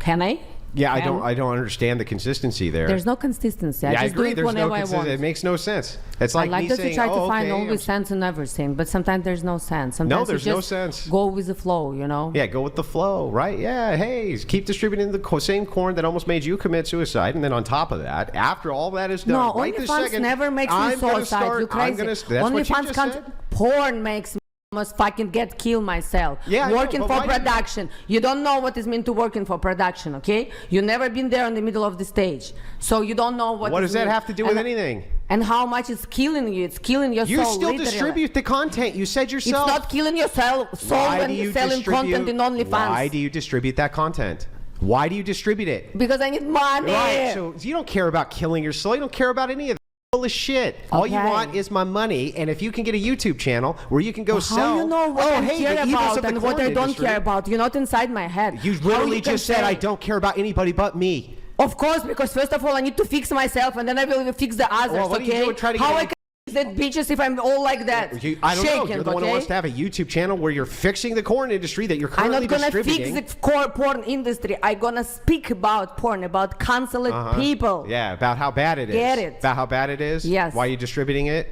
Speaker 5: can I?
Speaker 4: Yeah, I
Speaker 5: Can?
Speaker 4: don't understand the consistency there.
Speaker 5: There's no consistency. I
Speaker 4: yeah, I
Speaker 5: just
Speaker 4: agree.
Speaker 5: do it
Speaker 4: There's no
Speaker 5: whenever I
Speaker 4: consistency.
Speaker 5: want.
Speaker 4: It makes no sense. It's like
Speaker 5: I like
Speaker 4: me
Speaker 5: that
Speaker 4: saying,
Speaker 5: you try to
Speaker 4: oh,
Speaker 5: find
Speaker 4: okay,
Speaker 5: always sense in everything, but sometimes there's no sense. Sometimes
Speaker 4: there's
Speaker 5: you
Speaker 4: no
Speaker 5: just
Speaker 4: sense.
Speaker 5: Go with the flow, you know.
Speaker 4: Yeah, go with the flow, right? Yeah, hey, keep distributing the same corn that almost made you commit suicide, and then on top of that, after all that is done,
Speaker 5: No,
Speaker 4: right this
Speaker 5: OnlyFans
Speaker 4: second,
Speaker 5: never makes me
Speaker 4: I'm gonna
Speaker 5: suicide.
Speaker 4: start.
Speaker 5: You crazy?
Speaker 4: I'm gonna. That's what you
Speaker 5: OnlyFans
Speaker 4: just
Speaker 5: can't.
Speaker 4: said.
Speaker 5: Porn makes me almost fucking kill myself.
Speaker 4: Yeah, I know,
Speaker 5: working
Speaker 4: but
Speaker 5: for
Speaker 4: why do you-
Speaker 5: production. You don't know what it means to working for production, okay? You never been there in the middle of the stage, so you don't know what.
Speaker 4: What
Speaker 5: it
Speaker 4: does that
Speaker 5: means.
Speaker 4: have to do with
Speaker 5: And-
Speaker 4: anything?
Speaker 5: And how much it's killing you? It's killing your
Speaker 4: You
Speaker 5: soul.
Speaker 4: still
Speaker 5: literally.
Speaker 4: distribute the content. You said
Speaker 5: It's
Speaker 4: yourself.
Speaker 5: not killing your soul
Speaker 4: Why
Speaker 5: when
Speaker 4: do you
Speaker 5: you're selling content in OnlyFans.
Speaker 4: Why do you distribute that content? Why do you distribute it?
Speaker 5: Because I need money.
Speaker 4: Right. So you don't care about killing your soul. You don't care about any of that. Full of shit. All you
Speaker 5: Okay.
Speaker 4: want is my money, and if you can get a YouTube channel where you can go sell.
Speaker 5: How you know what
Speaker 4: oh,
Speaker 5: I
Speaker 4: hey,
Speaker 5: care
Speaker 4: the evils
Speaker 5: about
Speaker 4: of the
Speaker 5: and what
Speaker 4: corn
Speaker 5: I don't
Speaker 4: industry.
Speaker 5: care about? You're not inside my head.
Speaker 4: You
Speaker 5: How
Speaker 4: literally
Speaker 5: can
Speaker 4: just said I
Speaker 5: say-
Speaker 4: don't care about anybody but me.
Speaker 5: Of course, because first of all, I need to fix myself, and then I will fix the others.
Speaker 4: Well, what are you
Speaker 5: okay?
Speaker 4: doing? Try to
Speaker 5: How
Speaker 4: get
Speaker 5: I
Speaker 4: a-
Speaker 5: can fix that bitches if I'm all like that?
Speaker 4: I don't know.
Speaker 5: Shaking,
Speaker 4: You're the one who
Speaker 5: okay?
Speaker 4: wants to have a YouTube channel where you're fixing the corn industry that you're
Speaker 5: I'm
Speaker 4: currently
Speaker 5: not gonna
Speaker 4: distributing.
Speaker 5: fix the core porn industry. I'm gonna speak about porn, about canceled people.
Speaker 4: Yeah, about how bad it is.
Speaker 5: Get it.
Speaker 4: About how bad it is?
Speaker 5: Yes.
Speaker 4: Why are you distributing it?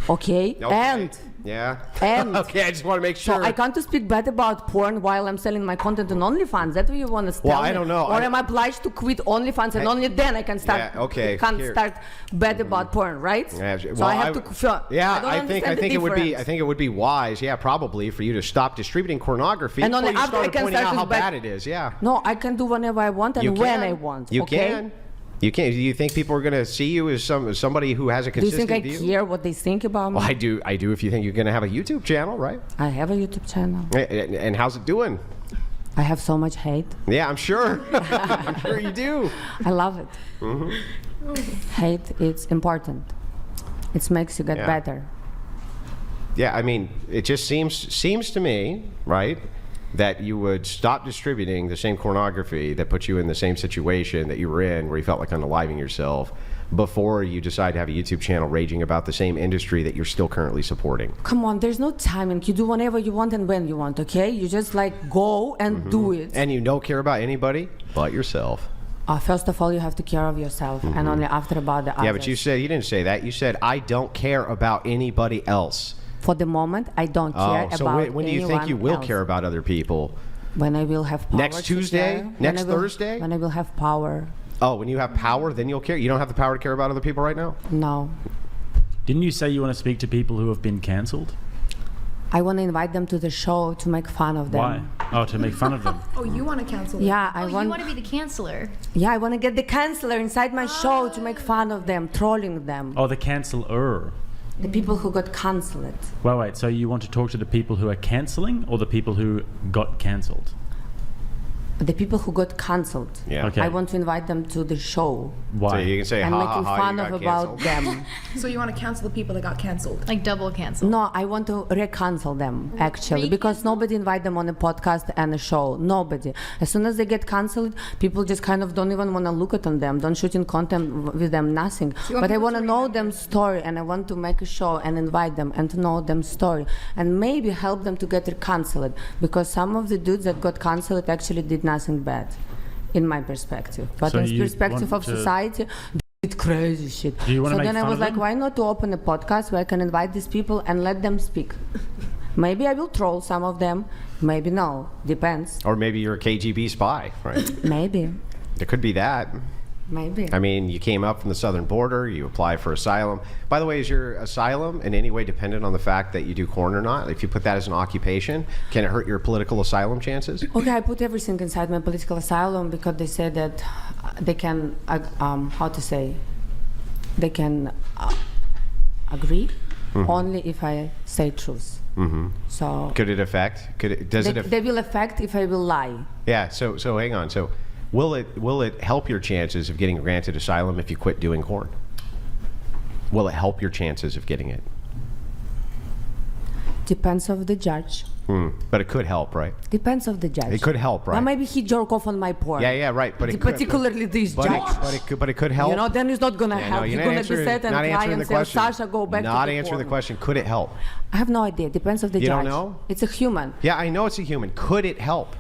Speaker 5: Okay?
Speaker 4: Okay. Yeah.
Speaker 5: And-
Speaker 4: okay, I just want to make sure.
Speaker 5: So I can't to speak bad about porn while I'm selling my content on OnlyFans. That's what you want to tell
Speaker 4: Well,
Speaker 5: me?
Speaker 4: I don't know.
Speaker 5: Or am I obliged to quit OnlyFans and only then I can start?
Speaker 4: Yeah, okay,
Speaker 5: Can't
Speaker 4: here.
Speaker 5: start bad about porn, right?
Speaker 4: Yeah,
Speaker 5: So
Speaker 4: well,
Speaker 5: I have to.
Speaker 4: Yeah,
Speaker 5: don't
Speaker 4: I think
Speaker 5: understand the
Speaker 4: it would be. I
Speaker 5: difference.
Speaker 4: think it would be wise. Yeah, probably for you to stop distributing pornography
Speaker 5: And
Speaker 4: before
Speaker 5: only
Speaker 4: you
Speaker 5: after I
Speaker 4: start
Speaker 5: can
Speaker 4: pointing
Speaker 5: start
Speaker 4: out
Speaker 5: with
Speaker 4: how
Speaker 5: bad-
Speaker 4: bad it is. Yeah.
Speaker 5: No, I can do whenever I want and
Speaker 4: You
Speaker 5: when
Speaker 4: can.
Speaker 5: I want.
Speaker 4: You
Speaker 5: okay?
Speaker 4: can. You can. Do you think people are going to see you as somebody who has a
Speaker 5: Do you
Speaker 4: consistent
Speaker 5: think I
Speaker 4: view?
Speaker 5: care what they think about me?
Speaker 4: Well, I do. I do. If you think you're going to have a YouTube channel, right?
Speaker 5: I have a YouTube channel.
Speaker 4: And how's it doing?
Speaker 5: I have so much hate.
Speaker 4: Yeah, I'm sure. I'm sure you do.
Speaker 5: I love it. Hate, it's important. It makes you get
Speaker 4: Yeah.
Speaker 5: better.
Speaker 4: Yeah, I mean, it just seems to me, right, that you would stop distributing the same pornography that put you in the same situation that you were in, where you felt like unaliving yourself, before you decide to have a YouTube channel raging about the same industry that you're still currently supporting.
Speaker 5: Come on, there's no timing. You do whenever you want and when you want, okay? You just like go and do it.
Speaker 4: And you don't care about anybody but yourself.
Speaker 5: First of all, you have to care of yourself, and only after about the others.
Speaker 4: Yeah, but you didn't say that. You said, I don't care about anybody else.
Speaker 5: For the moment, I don't care
Speaker 4: Oh, so
Speaker 5: about
Speaker 4: when do you think you will
Speaker 5: anyone
Speaker 4: care
Speaker 5: else.
Speaker 4: about other people?
Speaker 5: When I will have power.
Speaker 4: Next
Speaker 5: to
Speaker 4: Tuesday?
Speaker 5: care.
Speaker 4: Next
Speaker 5: When I will-
Speaker 4: Thursday?
Speaker 5: When I will have power.
Speaker 4: Oh, when you have power, then you'll care? You don't have the power to care about other people right now?
Speaker 5: No.
Speaker 3: Didn't you say you want to speak to people who have been cancelled?
Speaker 5: I want to invite them to the show to make fun of them.
Speaker 3: Why? Oh, to make fun of them.
Speaker 7: Oh, you want to cancel them?
Speaker 5: Yeah, I
Speaker 8: Oh, you
Speaker 5: want.
Speaker 8: want to be the canceller.
Speaker 5: Yeah, I want to get the canceller inside my show to make fun of them, trolling them.
Speaker 3: Oh, the canceller.
Speaker 5: The people who got cancelled.
Speaker 3: Wait. So you want to talk to the people who are cancelling or the people who got cancelled?
Speaker 5: The people who got cancelled.
Speaker 4: Yeah.
Speaker 3: Okay.
Speaker 5: I want to invite them to the show
Speaker 3: Why?
Speaker 4: So you can say,
Speaker 5: and
Speaker 4: ha
Speaker 5: making
Speaker 4: ha ha,
Speaker 5: fun
Speaker 4: you
Speaker 5: of
Speaker 4: got
Speaker 5: about
Speaker 4: canceled.
Speaker 5: them.
Speaker 7: So you want to cancel the people that got canceled?
Speaker 8: Like double cancel.
Speaker 5: No, I want to re-cancel them actually because nobody invite them on a podcast and a show. Nobody. As soon as they get cancelled, people just kind of don't even want to look at them, don't shoot in content with them, nothing.
Speaker 7: you want
Speaker 5: But I
Speaker 7: people
Speaker 5: want to
Speaker 7: to
Speaker 5: know
Speaker 7: remember
Speaker 5: them story, and I want to make a show and invite them and to know them story and maybe help them to get cancelled because some of the dudes that got cancelled actually did nothing bad, in my perspective. But
Speaker 3: So
Speaker 5: in
Speaker 3: you
Speaker 5: perspective
Speaker 3: want
Speaker 5: of
Speaker 3: to-
Speaker 5: society. Did crazy shit.
Speaker 3: Do you wanna
Speaker 5: so
Speaker 3: make
Speaker 5: then I
Speaker 3: fun
Speaker 5: was
Speaker 3: of
Speaker 5: like,
Speaker 3: them?
Speaker 5: why not to open a podcast where I can invite these people and let them speak? Maybe I will troll some of them. Maybe no. Depends.
Speaker 4: Or maybe you're a KGB spy, right?
Speaker 5: Maybe.
Speaker 4: There could be that.
Speaker 5: Maybe.
Speaker 4: I mean, you came up from the southern border, you apply for asylum. By the way, is your asylum in any way dependent on the fact that you do corn or not? If you put that as an occupation, can it hurt your political asylum chances?
Speaker 5: Okay, I put everything inside my political asylum because they say that they can, how to say, they can agree only if I say truth. So
Speaker 4: Could it affect?
Speaker 5: they will affect if I will lie.
Speaker 4: Yeah. So hang on. So will it help your chances of getting granted asylum if you quit doing corn? Will it help your chances of getting it?
Speaker 5: Depends of the judge.
Speaker 4: But it could help, right?
Speaker 5: Depends of the judge.
Speaker 4: It could help, right?
Speaker 5: Now maybe he jerk off on my porn.
Speaker 4: Yeah, right. But it could,
Speaker 5: particularly this
Speaker 4: but
Speaker 5: judge.
Speaker 4: but it could help.
Speaker 5: You know, then it's not gonna
Speaker 4: Yeah,
Speaker 5: help.
Speaker 4: no,
Speaker 5: He's
Speaker 4: you're
Speaker 5: gonna
Speaker 4: not
Speaker 5: be
Speaker 4: answering-
Speaker 5: sad and
Speaker 4: not
Speaker 5: cry
Speaker 4: answering
Speaker 5: and
Speaker 4: the
Speaker 5: say,
Speaker 4: question.
Speaker 5: Sasha, go back
Speaker 4: Not
Speaker 5: to the
Speaker 4: answering the
Speaker 5: porn.
Speaker 4: question. Could it help?
Speaker 5: I have no idea. Depends of the
Speaker 4: You
Speaker 5: judge.
Speaker 4: don't know?
Speaker 5: It's a human.
Speaker 4: Yeah, I know it's a human. Could it help?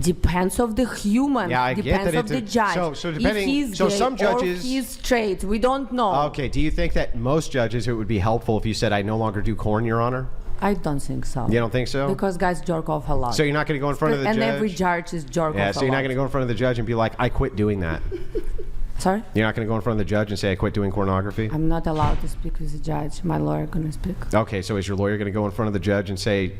Speaker 5: Depends of the human.
Speaker 4: Yeah, I get
Speaker 5: Depends
Speaker 4: that
Speaker 5: of the
Speaker 4: it's a-
Speaker 5: judge.
Speaker 4: so depending-
Speaker 5: if he's
Speaker 4: so
Speaker 5: gay
Speaker 4: some judges-
Speaker 5: or he's straight, we don't know.
Speaker 4: Okay. Do you think that most judges it would be helpful if you said, "I no longer do corn, Your Honor"?
Speaker 5: I don't think so.
Speaker 4: You don't think so?
Speaker 5: Because guys jerk off a lot.
Speaker 4: So you're not going to go in front of the
Speaker 5: and
Speaker 4: judge?
Speaker 5: every judge is jerk
Speaker 4: Yeah.
Speaker 5: off
Speaker 4: So
Speaker 5: a
Speaker 4: you're not
Speaker 5: lot.
Speaker 4: going to go in front of the judge and be like, "I quit doing that."
Speaker 5: Sorry?
Speaker 4: You're not going to go in front of the judge and say, "I quit doing pornography."
Speaker 5: I'm not allowed to speak with the judge. My lawyer gonna speak.
Speaker 4: Okay. So is your lawyer going to go in front of the judge and say,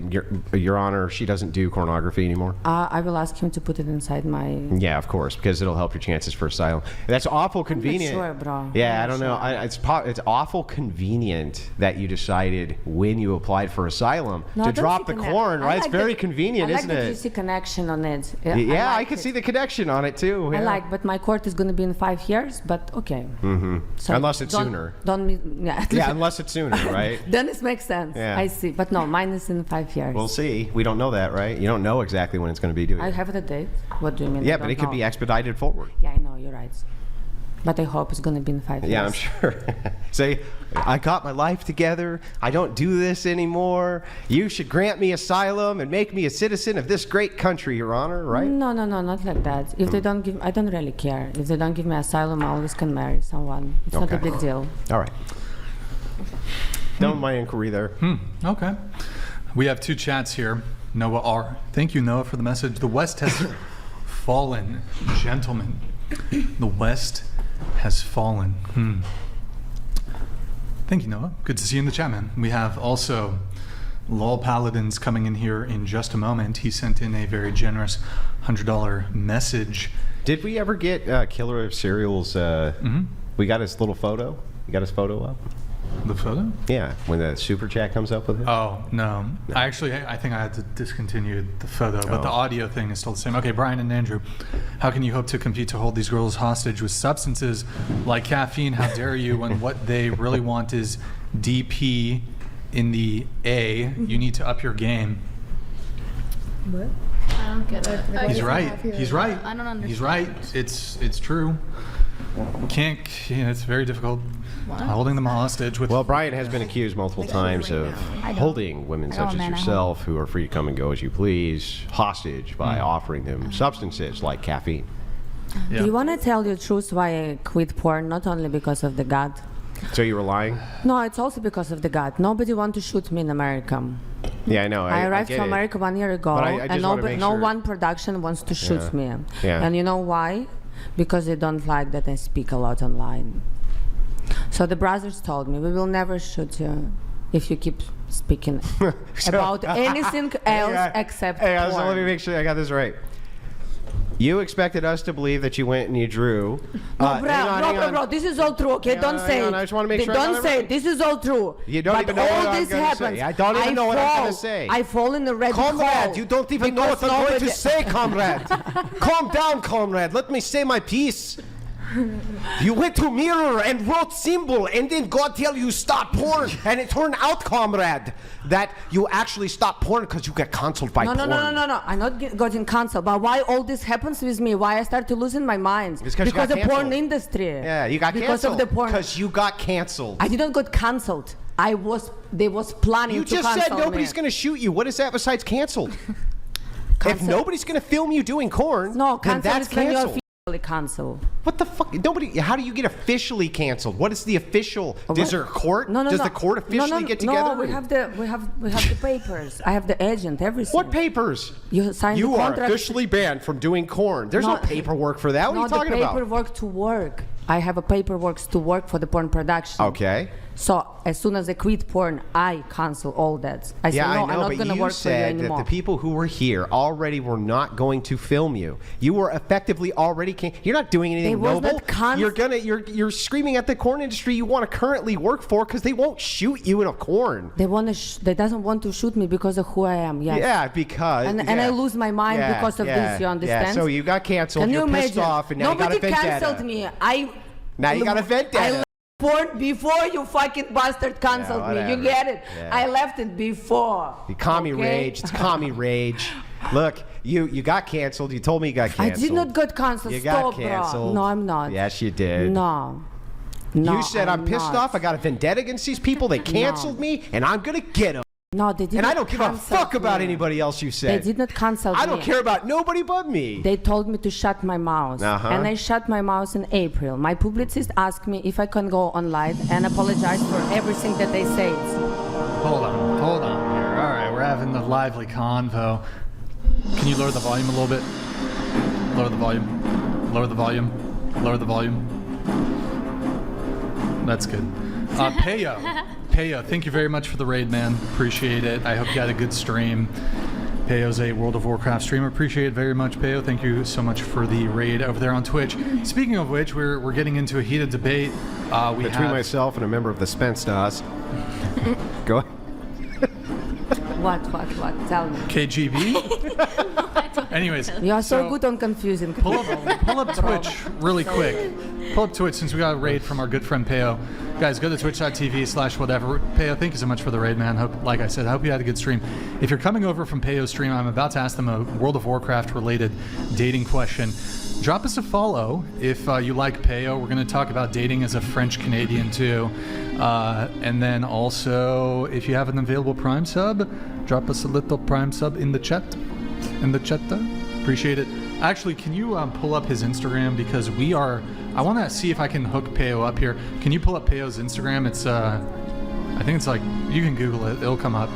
Speaker 4: "Your Honor, she doesn't do pornography anymore"?
Speaker 5: I will ask him to put it inside my...
Speaker 4: Yeah, of course, because it'll help your chances for asylum. That's awful convenient.
Speaker 5: sure, bro.
Speaker 4: Yeah,
Speaker 5: I'm
Speaker 4: I don't
Speaker 5: not
Speaker 4: know. It's awful convenient that you decided when you applied for asylum
Speaker 5: No,
Speaker 4: to
Speaker 5: I don't
Speaker 4: drop
Speaker 5: see
Speaker 4: the
Speaker 5: connect-
Speaker 4: corn,
Speaker 5: I
Speaker 4: right? It's
Speaker 5: like
Speaker 4: very
Speaker 5: the-
Speaker 4: convenient,
Speaker 5: I
Speaker 4: isn't
Speaker 5: like the
Speaker 4: it?
Speaker 5: juicy connection on it.
Speaker 4: Yeah, I
Speaker 5: like
Speaker 4: can
Speaker 5: it.
Speaker 4: see the connection on it too.
Speaker 5: I
Speaker 4: yeah.
Speaker 5: like, but my court is gonna be in 5 years, but okay. So
Speaker 4: Unless it's
Speaker 5: don't-
Speaker 4: sooner.
Speaker 5: Yeah.
Speaker 4: Yeah, unless it's sooner, right?
Speaker 5: Then it makes sense.
Speaker 4: Yeah.
Speaker 5: I see. But no, mine is in 5 years.
Speaker 4: We'll see. We don't know that, right? You don't know exactly when it's going to be, do you?
Speaker 5: I have the date. What do you mean?
Speaker 4: Yeah,
Speaker 5: I
Speaker 4: but
Speaker 5: don't
Speaker 4: it could
Speaker 5: know.
Speaker 4: be expedited forward.
Speaker 5: Yeah, I know, you're right. But I hope it's gonna be in 5 years.
Speaker 4: Yeah, I'm sure. Say, I got my life together. I don't do this anymore. You should grant me asylum and make me a citizen of this great country, Your Honor, right?
Speaker 5: No, not like that. If they don't give, I don't really care. If they don't give me asylum, I always can marry someone. It's not a
Speaker 4: Okay.
Speaker 5: big deal.
Speaker 4: All right. Done with my inquiry there.
Speaker 1: Okay. We have 2 chats here. Noah R. Thank you, Noah, for the message. The West has fallen, gentlemen. The West has fallen. Thank you, Noah. Good to see you in the chat, man. We have also Lol Paladins coming in here in just a moment. He sent in a very generous $100 message.
Speaker 4: Did we ever get Killer of Cereals? We got his little photo. You got his photo up?
Speaker 1: The photo?
Speaker 4: Yeah, when the super chat comes up with it.
Speaker 1: Oh, no. I think I had to discontinue the photo, but the audio thing is still the same. Okay, Brian and Andrew, how can you hope to compete to hold these girls hostage with substances like caffeine? How dare you when what they really want is DP in the A? You need to up your game.
Speaker 7: What?
Speaker 8: I don't get it.
Speaker 1: He's right. He's right.
Speaker 8: I don't understand.
Speaker 1: He's right. It's true. Can't. It's very difficult holding them hostage with.
Speaker 4: Well, Brian has been accused multiple times of holding women such as yourself, who are free to come and go as you please, hostage by offering them substances like caffeine.
Speaker 1: Yeah.
Speaker 5: Do you want to tell the truth why I quit porn? Not only because of the God.
Speaker 4: So you were lying?
Speaker 5: No, it's also because of the God. Nobody want to shoot me in America.
Speaker 4: Yeah, I know.
Speaker 5: I arrived
Speaker 4: get
Speaker 5: to
Speaker 4: it.
Speaker 5: America 1 year ago,
Speaker 4: But I just
Speaker 5: and
Speaker 4: wanna make
Speaker 5: no
Speaker 4: sure-
Speaker 5: one production wants to shoot
Speaker 4: Yeah.
Speaker 5: me.
Speaker 4: Yeah.
Speaker 5: And you know why? Because they don't like that I speak a lot online. So the brothers told me, we will never shoot you if you keep speaking about anything else except
Speaker 4: Hey,
Speaker 5: porn.
Speaker 4: so let me make sure I got this right. You expected us to believe that you went and you drew.
Speaker 5: No,
Speaker 4: hang on.
Speaker 5: bro, this is all true, okay?
Speaker 4: Hang
Speaker 5: Don't
Speaker 4: on,
Speaker 5: say
Speaker 4: hang on,
Speaker 5: it.
Speaker 4: I just wanna make
Speaker 5: They
Speaker 4: sure I got
Speaker 5: don't
Speaker 4: it
Speaker 5: say
Speaker 4: right.
Speaker 5: it. This is all true.
Speaker 4: You don't
Speaker 5: but
Speaker 4: even know what
Speaker 5: all
Speaker 4: I'm
Speaker 5: this
Speaker 4: gonna
Speaker 5: happens.
Speaker 4: say. I don't even know what I'm gonna say.
Speaker 5: I fall in the red
Speaker 4: Comrade,
Speaker 5: hole
Speaker 4: you don't even know
Speaker 5: because
Speaker 4: what I'm going to
Speaker 5: nobody-
Speaker 4: say, comrade. Calm down, comrade. Let me say my piece. You went to mirror and wrote symbol, and then God tell you stop porn, and it turned out, comrade, that you actually stopped porn because you got canceled by
Speaker 5: No,
Speaker 4: porn.
Speaker 5: no. I'm not getting canceled. But why all this happens with me? Why I start to losing my mind?
Speaker 4: It's 'cause you got
Speaker 5: the porn
Speaker 4: canceled.
Speaker 5: industry.
Speaker 4: Yeah, you got
Speaker 5: because
Speaker 4: canceled.
Speaker 5: of the porn.
Speaker 4: Because you got canceled.
Speaker 5: I didn't get canceled. They was planning
Speaker 4: You
Speaker 5: to
Speaker 4: just
Speaker 5: cancel
Speaker 4: said nobody's
Speaker 5: me.
Speaker 4: going to shoot you. What is that besides canceled? If
Speaker 5: Cancel-
Speaker 4: nobody's going to film you doing corn,
Speaker 5: No,
Speaker 4: then
Speaker 5: cancel
Speaker 4: that's
Speaker 5: is when you're
Speaker 4: canceled.
Speaker 5: female. officially canceled.
Speaker 4: What the fuck? Nobody. How do you get officially canceled? What is the official?
Speaker 5: What?
Speaker 4: Is there a court?
Speaker 5: No, no,
Speaker 4: Does
Speaker 5: no.
Speaker 4: the court officially get together?
Speaker 5: No, we have the papers. I have the agent, everything.
Speaker 4: What papers?
Speaker 5: You signed
Speaker 4: You
Speaker 5: the
Speaker 4: are
Speaker 5: contract.
Speaker 4: officially banned from doing corn. There's no paperwork for that. What are you talking
Speaker 5: the
Speaker 4: about?
Speaker 5: paperwork to work. I have a paperwork to work for the porn production.
Speaker 4: Okay.
Speaker 5: So as soon as I quit porn, I cancel all that. I
Speaker 4: Yeah,
Speaker 5: said, no,
Speaker 4: I know,
Speaker 5: I'm not
Speaker 4: but
Speaker 5: going to
Speaker 4: you
Speaker 5: work for you
Speaker 4: said that
Speaker 5: anymore.
Speaker 4: the people who were here already were not going to film you. You were effectively already. You're not doing anything
Speaker 5: They was
Speaker 4: noble.
Speaker 5: not
Speaker 4: You're screaming at the corn industry you want to currently work for because they won't shoot you in a corn.
Speaker 5: They doesn't want to shoot me because of who I am. Yes.
Speaker 4: Yeah, because
Speaker 5: And I lose my mind because of this. You understand?
Speaker 4: Yeah, so you got canceled.
Speaker 5: Can you
Speaker 4: You're pissed
Speaker 5: imagine?
Speaker 4: off, and now
Speaker 5: Nobody
Speaker 4: you got a vendetta.
Speaker 5: canceled me.
Speaker 4: Now you got a vendetta.
Speaker 5: I left porn before you fucking bastard canceled me. You
Speaker 4: whatever.
Speaker 5: get it?
Speaker 4: Yeah.
Speaker 5: I left it before.
Speaker 4: You commie
Speaker 5: okay?
Speaker 4: rage. It's commie rage. Look, you got canceled. You told me you got
Speaker 5: I
Speaker 4: canceled.
Speaker 5: did not get canceled.
Speaker 4: You
Speaker 5: Stop,
Speaker 4: got canceled.
Speaker 5: bro. No, I'm not.
Speaker 4: Yes, you did.
Speaker 5: No. No,
Speaker 4: You said I'm pissed
Speaker 5: not.
Speaker 4: off. I got a vendetta against these people. They canceled me, and I'm gonna get them.
Speaker 5: No, they did
Speaker 4: And
Speaker 5: not
Speaker 4: I don't give a
Speaker 5: cancel
Speaker 4: fuck about
Speaker 5: me.
Speaker 4: anybody else you
Speaker 5: They
Speaker 4: said.
Speaker 5: did not cancel
Speaker 4: I don't
Speaker 5: me.
Speaker 4: care about nobody but me.
Speaker 5: They told me to shut my mouth.
Speaker 4: Uh-huh.
Speaker 5: And I shut my mouth in April. My publicist asked me if I can go on live and apologize for everything that they said.
Speaker 1: Hold on here. All right, we're having the lively convo. Can you lower the volume a little bit? Lower the volume. Lower the volume. Lower the volume. That's good. Peyo, thank you very much for the raid, man. Appreciate it. I hope you had a good stream. Peyo's a World of Warcraft streamer. Appreciate it very much, Peyo. Thank you so much for the raid over there on Twitch. Speaking of which, we're getting into a heated debate.
Speaker 4: Between myself and a member of the Spence Nas. Go ahead.
Speaker 5: What? Tell me.
Speaker 1: KGB? Anyways.
Speaker 5: You are so good on confusing
Speaker 1: Pull
Speaker 5: people.
Speaker 1: up Twitch really quick. Pull up Twitch since we got a raid from our good friend Peyo. Guys, go to twitch.tv/whatever. Peyo, thank you so much for the raid, man. Like I said, I hope you had a good stream. If you're coming over from Peyo's stream, I'm about to ask them a World of Warcraft related dating question. Drop us a follow if you like Peyo. We're going to talk about dating as a French Canadian too. And then also, if you have an available Prime sub, drop us a little Prime sub in the chat. Appreciate it. Actually, can you pull up his Instagram? Because I want to see if I can hook Peyo up here. Can you pull up Peyo's Instagram? It's, I think it's like, you can Google it. It'll come up.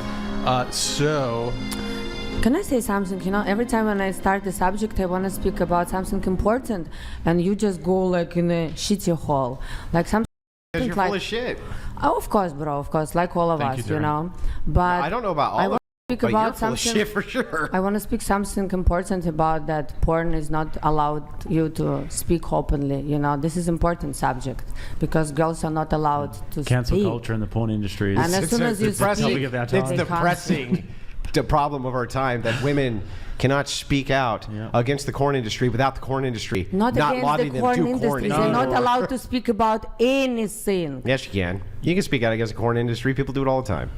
Speaker 5: Can I say something? You know, every time when I start the subject, I want to speak about something important, and you just go like in a shitty hole. Like something
Speaker 4: Because you're
Speaker 5: like,
Speaker 4: full of shit.
Speaker 5: Oh, of course, bro, of course, like all of
Speaker 1: Thank
Speaker 5: us,
Speaker 1: you,
Speaker 5: you
Speaker 1: Darren.
Speaker 5: know. But
Speaker 4: I don't know about all of
Speaker 5: want
Speaker 4: it,
Speaker 5: to speak
Speaker 4: but you're
Speaker 5: about
Speaker 4: full of
Speaker 5: something.
Speaker 4: shit for sure.
Speaker 5: I want to speak something important about that porn is not allowed you to speak openly. You know, this is important subject because girls are not allowed to
Speaker 3: Cancel
Speaker 5: speak.
Speaker 3: culture in the porn industry is
Speaker 5: And as soon as you
Speaker 3: topic
Speaker 5: speak,
Speaker 3: of our
Speaker 4: It's
Speaker 3: time.
Speaker 4: depressing. The problem of our time that women cannot speak out against the corn industry without the corn industry
Speaker 5: not against
Speaker 4: lobbying
Speaker 5: the
Speaker 4: them to
Speaker 5: corn industry. They're not
Speaker 4: anymore.
Speaker 5: allowed to speak about anything.
Speaker 4: Yes, you can. You can speak out against the corn industry. People do it all the time.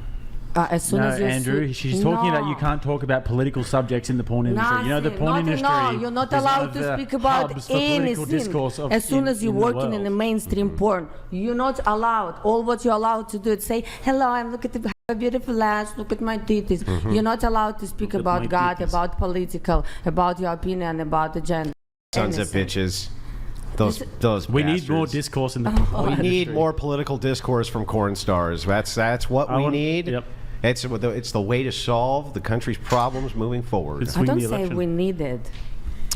Speaker 5: As soon
Speaker 3: No,
Speaker 5: as you
Speaker 3: Andrew, she's talking about you can't talk about political subjects in the porn industry. You know, the porn industry.
Speaker 5: No, you're not
Speaker 3: is one
Speaker 5: allowed
Speaker 3: of
Speaker 5: to
Speaker 3: the
Speaker 5: speak about
Speaker 3: hubs for political discourse
Speaker 5: anything. As soon as you're
Speaker 3: in
Speaker 5: working in the
Speaker 3: world.
Speaker 5: mainstream porn, you're not allowed. All what you're allowed to do is say, "Hello, I'm looking at the beautiful ass. Look at my titties." You're not allowed to speak
Speaker 3: Look at
Speaker 5: about
Speaker 3: my
Speaker 5: God,
Speaker 3: titties.
Speaker 5: about political, about your opinion, about the gender.
Speaker 4: Sons of
Speaker 5: Anything.
Speaker 4: bitches. Those
Speaker 3: We need more
Speaker 4: bastards.
Speaker 3: discourse in the
Speaker 5: Oh.
Speaker 3: porn
Speaker 4: We
Speaker 3: industry.
Speaker 4: need more political discourse from corn stars. That's what we need.
Speaker 3: Yep.
Speaker 4: It's the way to solve the country's problems moving forward.
Speaker 3: It's-
Speaker 5: I
Speaker 3: Swing
Speaker 5: don't
Speaker 3: the
Speaker 5: say
Speaker 3: election.
Speaker 5: we need it,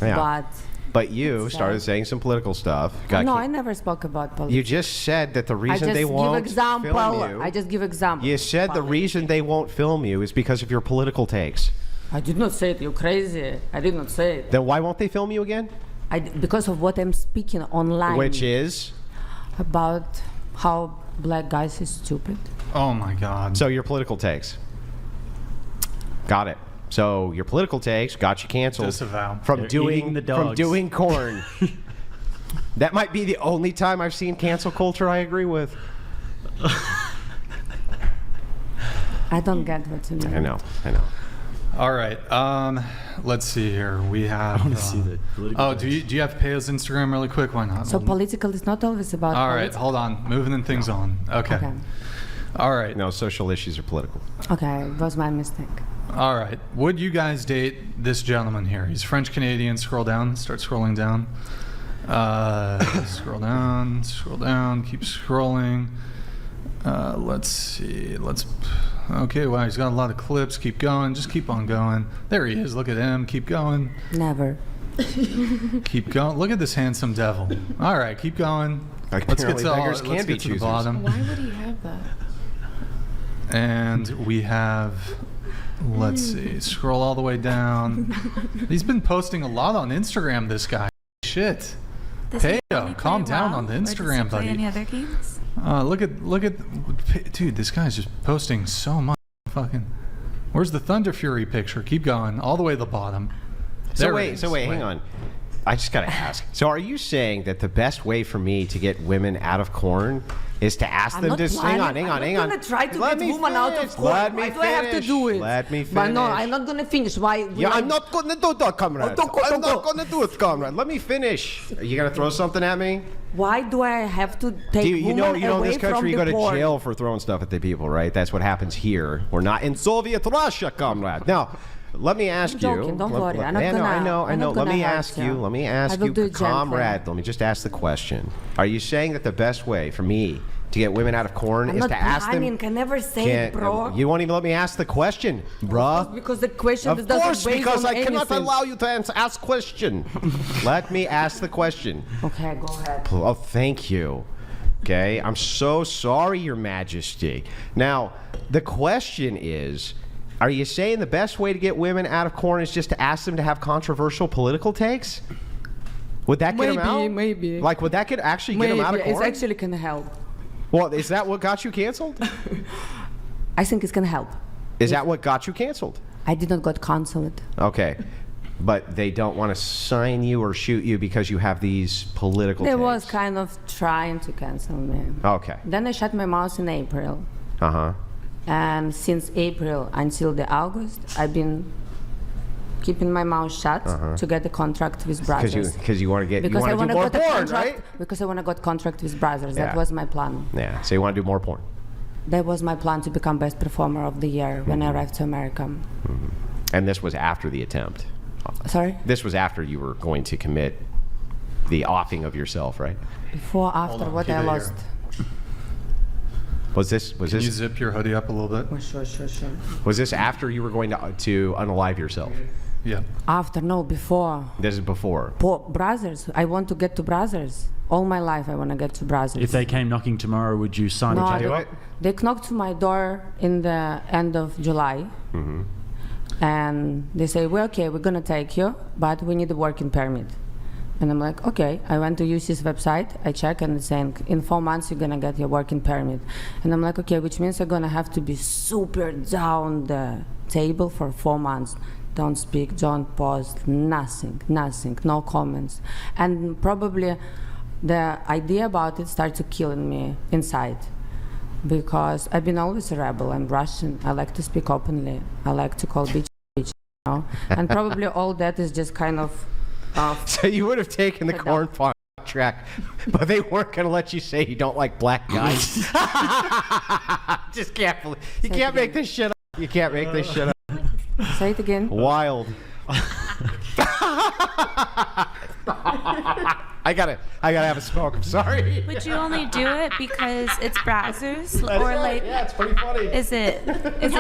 Speaker 4: Yeah. But you
Speaker 5: it's
Speaker 4: started
Speaker 5: sad.
Speaker 4: saying some political stuff.
Speaker 5: but no, I never spoke about politics.
Speaker 4: You just said that the
Speaker 5: I
Speaker 4: reason
Speaker 5: just
Speaker 4: they
Speaker 5: give
Speaker 4: won't
Speaker 5: example.
Speaker 4: film you.
Speaker 5: I just give example.
Speaker 4: You said the reason they won't film you is because of your political takes.
Speaker 5: I did not say it. You're crazy. I did not say it.
Speaker 4: Then why won't they film you again?
Speaker 5: Because of what I'm speaking online.
Speaker 4: Which is?
Speaker 5: About how black guys is stupid.
Speaker 1: Oh my God.
Speaker 4: So your political takes. Got it. So your political takes got you canceled
Speaker 1: Disavow.
Speaker 4: from
Speaker 3: They're
Speaker 4: doing
Speaker 3: eating the
Speaker 4: from
Speaker 3: dogs.
Speaker 4: doing corn. That might be the only time I've seen cancel culture I agree with.
Speaker 5: I don't get what you mean.
Speaker 4: I know.
Speaker 1: All right. Let's see here. We have.
Speaker 3: I want to see the political.
Speaker 1: Oh, do you have Peyo's Instagram really quick? Why not?
Speaker 5: So political is not always about
Speaker 1: All right.
Speaker 5: politics.
Speaker 1: Hold on. Moving things on. Okay.
Speaker 5: Okay.
Speaker 1: All right.
Speaker 4: No, social issues are political.
Speaker 5: Okay, it was my mistake.
Speaker 1: All right. Would you guys date this gentleman here? He's French Canadian. Scroll down. Start scrolling down. Scroll down, keep scrolling. Let's see. Okay, wow, he's got a lot of clips. Keep going. Just keep on going. There he is. Look at him. Keep going.
Speaker 5: Never.
Speaker 1: Keep going. Look at this handsome devil. All right, keep going. Let's get
Speaker 4: Apparently beggars can
Speaker 1: let's
Speaker 4: be
Speaker 1: get to the
Speaker 4: choosers.
Speaker 1: bottom.
Speaker 7: Why would he have that?
Speaker 1: And we have, let's see, scroll all the way down. He's been posting a lot on Instagram, this guy. Shit.
Speaker 8: Does he
Speaker 1: Hey,
Speaker 8: only
Speaker 1: calm
Speaker 8: play
Speaker 1: down
Speaker 8: WoW,
Speaker 1: on the
Speaker 8: or does he
Speaker 1: Instagram,
Speaker 8: play
Speaker 1: buddy.
Speaker 8: Any other games?
Speaker 1: Look at, dude, this guy's just posting so much. Fucking, where's the Thunder Fury picture? Keep going, all the way to the bottom.
Speaker 4: So
Speaker 1: There it is.
Speaker 4: wait, hang on. I just gotta ask. So are you saying that the best way for me to get women out of corn is to ask them to hang on?
Speaker 5: I'm not gonna try to get women out of corn. Why do I have to do it?
Speaker 4: Let me finish.
Speaker 5: But no, I'm not gonna finish. Why?
Speaker 4: Yeah, I'm not gonna do that, comrade. I'm not gonna do it, comrade. Let me finish. Are you gonna throw something at me?
Speaker 5: Why do I have to take
Speaker 4: You know, in
Speaker 5: away
Speaker 4: this country you
Speaker 5: from
Speaker 4: go
Speaker 5: the
Speaker 4: to
Speaker 5: porn?
Speaker 4: jail for throwing stuff at the people, right? That's what happens here. We're not in Soviet Russia, comrade. Now, let me ask you.
Speaker 5: I'm joking, don't worry. I'm not
Speaker 4: I know.
Speaker 5: I'm not
Speaker 4: Let me
Speaker 5: gonna hurt
Speaker 4: ask
Speaker 5: you.
Speaker 4: you. Let me
Speaker 5: I
Speaker 4: ask
Speaker 5: will
Speaker 4: you,
Speaker 5: do it gently.
Speaker 4: comrade. Let me just ask the question. Are you saying that the best way for me to get women out of corn is to ask them?
Speaker 5: I mean, can never say it, bro.
Speaker 4: You won't even let me ask the question, bruh.
Speaker 5: Because the question
Speaker 4: Of
Speaker 5: doesn't
Speaker 4: course,
Speaker 5: base
Speaker 4: because
Speaker 5: on
Speaker 4: I cannot
Speaker 5: anything.
Speaker 4: allow you to ask question. Let me ask the question.
Speaker 5: Okay, go ahead.
Speaker 4: Oh, thank you. Okay, I'm so sorry, Your Majesty. Now, the question is, are you saying the best way to get women out of corn is just to ask them to have controversial political takes? Would that get them out?
Speaker 5: Maybe.
Speaker 4: Like, would that actually get them out of
Speaker 5: Maybe.
Speaker 4: corn?
Speaker 5: It actually can help.
Speaker 4: Well, is that what got you canceled?
Speaker 5: I think it's gonna help.
Speaker 4: Is that what got you canceled?
Speaker 5: I did not got cancelled.
Speaker 4: Okay. But they don't want to sign you or shoot you because you have these political
Speaker 5: They
Speaker 4: takes.
Speaker 5: was kind of trying to cancel me.
Speaker 4: Okay.
Speaker 5: Then I shut my mouth in April.
Speaker 4: Uh-huh.
Speaker 5: And since April until the August, I've been keeping my mouth shut to get the contract with Brothers.
Speaker 4: Because you want to get
Speaker 5: Because I
Speaker 4: want
Speaker 5: want
Speaker 4: to
Speaker 5: to
Speaker 4: do more
Speaker 5: get the
Speaker 4: porn,
Speaker 5: contract.
Speaker 4: right?
Speaker 5: Because I want to get contract with Brothers.
Speaker 4: Yeah.
Speaker 5: That was my plan.
Speaker 4: Yeah. So you want to do more porn.
Speaker 5: That was my plan to become best performer of the year when I arrived to America.
Speaker 4: And this was after the attempt.
Speaker 5: Sorry?
Speaker 4: This was after you were going to commit the offing of yourself, right?
Speaker 5: Before, after,
Speaker 1: on,
Speaker 5: what
Speaker 1: keep
Speaker 5: I
Speaker 1: it
Speaker 5: lost.
Speaker 4: Was this
Speaker 1: Can you zip your hoodie up a little bit?
Speaker 5: Sure.
Speaker 4: after you were going to unalive yourself?
Speaker 1: Yeah.
Speaker 5: After, no, before.
Speaker 4: This is before.
Speaker 5: Brothers. I want to get to Brothers. All my life I want to get to Brothers.
Speaker 3: If they came knocking tomorrow, would you sign
Speaker 5: No,
Speaker 3: a
Speaker 5: I
Speaker 3: check?
Speaker 5: don't- They knocked to my door in the end of July. And they say, well, okay, we're going to take you, but we need a working permit. And I'm like, okay. I went to UC's website, I check, and it's saying, in 4 months, you're going to get your working permit. And I'm like, okay, which means I'm going to have to be super down the table for 4 months. Don't speak, don't post, nothing, no comments. And probably the idea about it started killing me inside. Because I've been always a rebel. I'm Russian. I like to speak openly. I like to call bitch, you know? And probably all that is just kind of
Speaker 4: So you would have taken the
Speaker 5: Put
Speaker 4: corn track, but they weren't going to let you say you don't like black guys. Just can't believe. You
Speaker 5: Say it
Speaker 4: can't make
Speaker 5: again.
Speaker 4: this shit up. You can't make this shit up.
Speaker 5: Say it again.
Speaker 4: Wild. I gotta have a smoke. I'm sorry.
Speaker 8: Would you only do it because it's browsers, or like,
Speaker 4: yeah, it's pretty funny.
Speaker 8: is it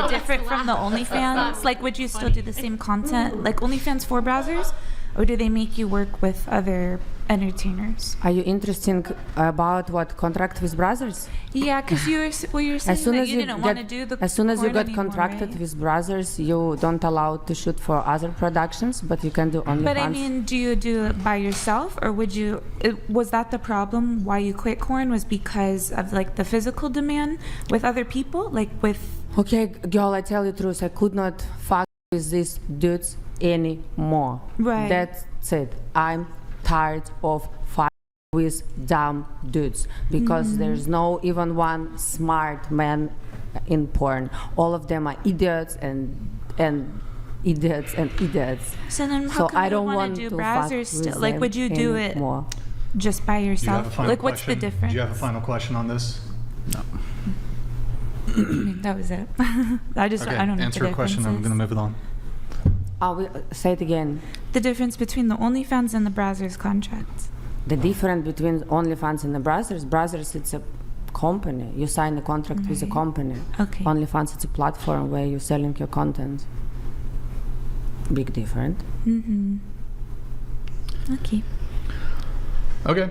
Speaker 8: different from the OnlyFans? Like, would you still do the same content, like OnlyFans for browsers, or do they make you work with other entertainers?
Speaker 5: Are you interested about what contract with Brothers?
Speaker 8: Yeah, because you were saying
Speaker 5: As soon
Speaker 8: that
Speaker 5: as
Speaker 8: you
Speaker 5: you
Speaker 8: didn't want to
Speaker 5: get,
Speaker 8: do the
Speaker 5: as soon as you
Speaker 8: porn
Speaker 5: got
Speaker 8: anymore,
Speaker 5: contracted
Speaker 8: right?
Speaker 5: with Brothers, you don't allow to shoot for other productions, but you can do OnlyFans.
Speaker 8: But I mean, do you do it by yourself, or would you? Was that the problem? Why you quit corn was because of like the physical demand with other people, like with.
Speaker 5: Okay, girl, I tell you the truth. I could not fuck with these dudes anymore.
Speaker 8: Right.
Speaker 5: That's it. I'm tired of fucking with dumb dudes because there's no even one smart man in porn. All of them are idiots and idiots and idiots.
Speaker 8: So then, how
Speaker 5: So
Speaker 8: come
Speaker 5: I
Speaker 8: you
Speaker 5: don't
Speaker 8: want
Speaker 5: want
Speaker 8: to do
Speaker 5: to fuck
Speaker 8: browsers
Speaker 5: with
Speaker 8: still? Like,
Speaker 5: them
Speaker 8: would you do it
Speaker 5: anymore.
Speaker 8: just by
Speaker 1: Do you have a
Speaker 8: yourself?
Speaker 1: final
Speaker 8: Like, what's the
Speaker 1: question?
Speaker 8: difference?
Speaker 1: Do you have a final question on this?
Speaker 8: That was it. I just
Speaker 1: Okay,
Speaker 8: I don't know
Speaker 1: answer
Speaker 8: what
Speaker 1: a
Speaker 8: the
Speaker 1: question. I'm
Speaker 8: difference
Speaker 1: going to
Speaker 8: is.
Speaker 1: move it on.
Speaker 5: Say it again.
Speaker 8: The difference between the OnlyFans and the browser's contracts.
Speaker 5: The difference between OnlyFans and the Brothers, it's a company. You sign a contract with a company.
Speaker 8: Okay.
Speaker 5: OnlyFans, it's a platform where you're selling your content. Big difference.
Speaker 8: Mm-hmm. Okay.
Speaker 1: Okay.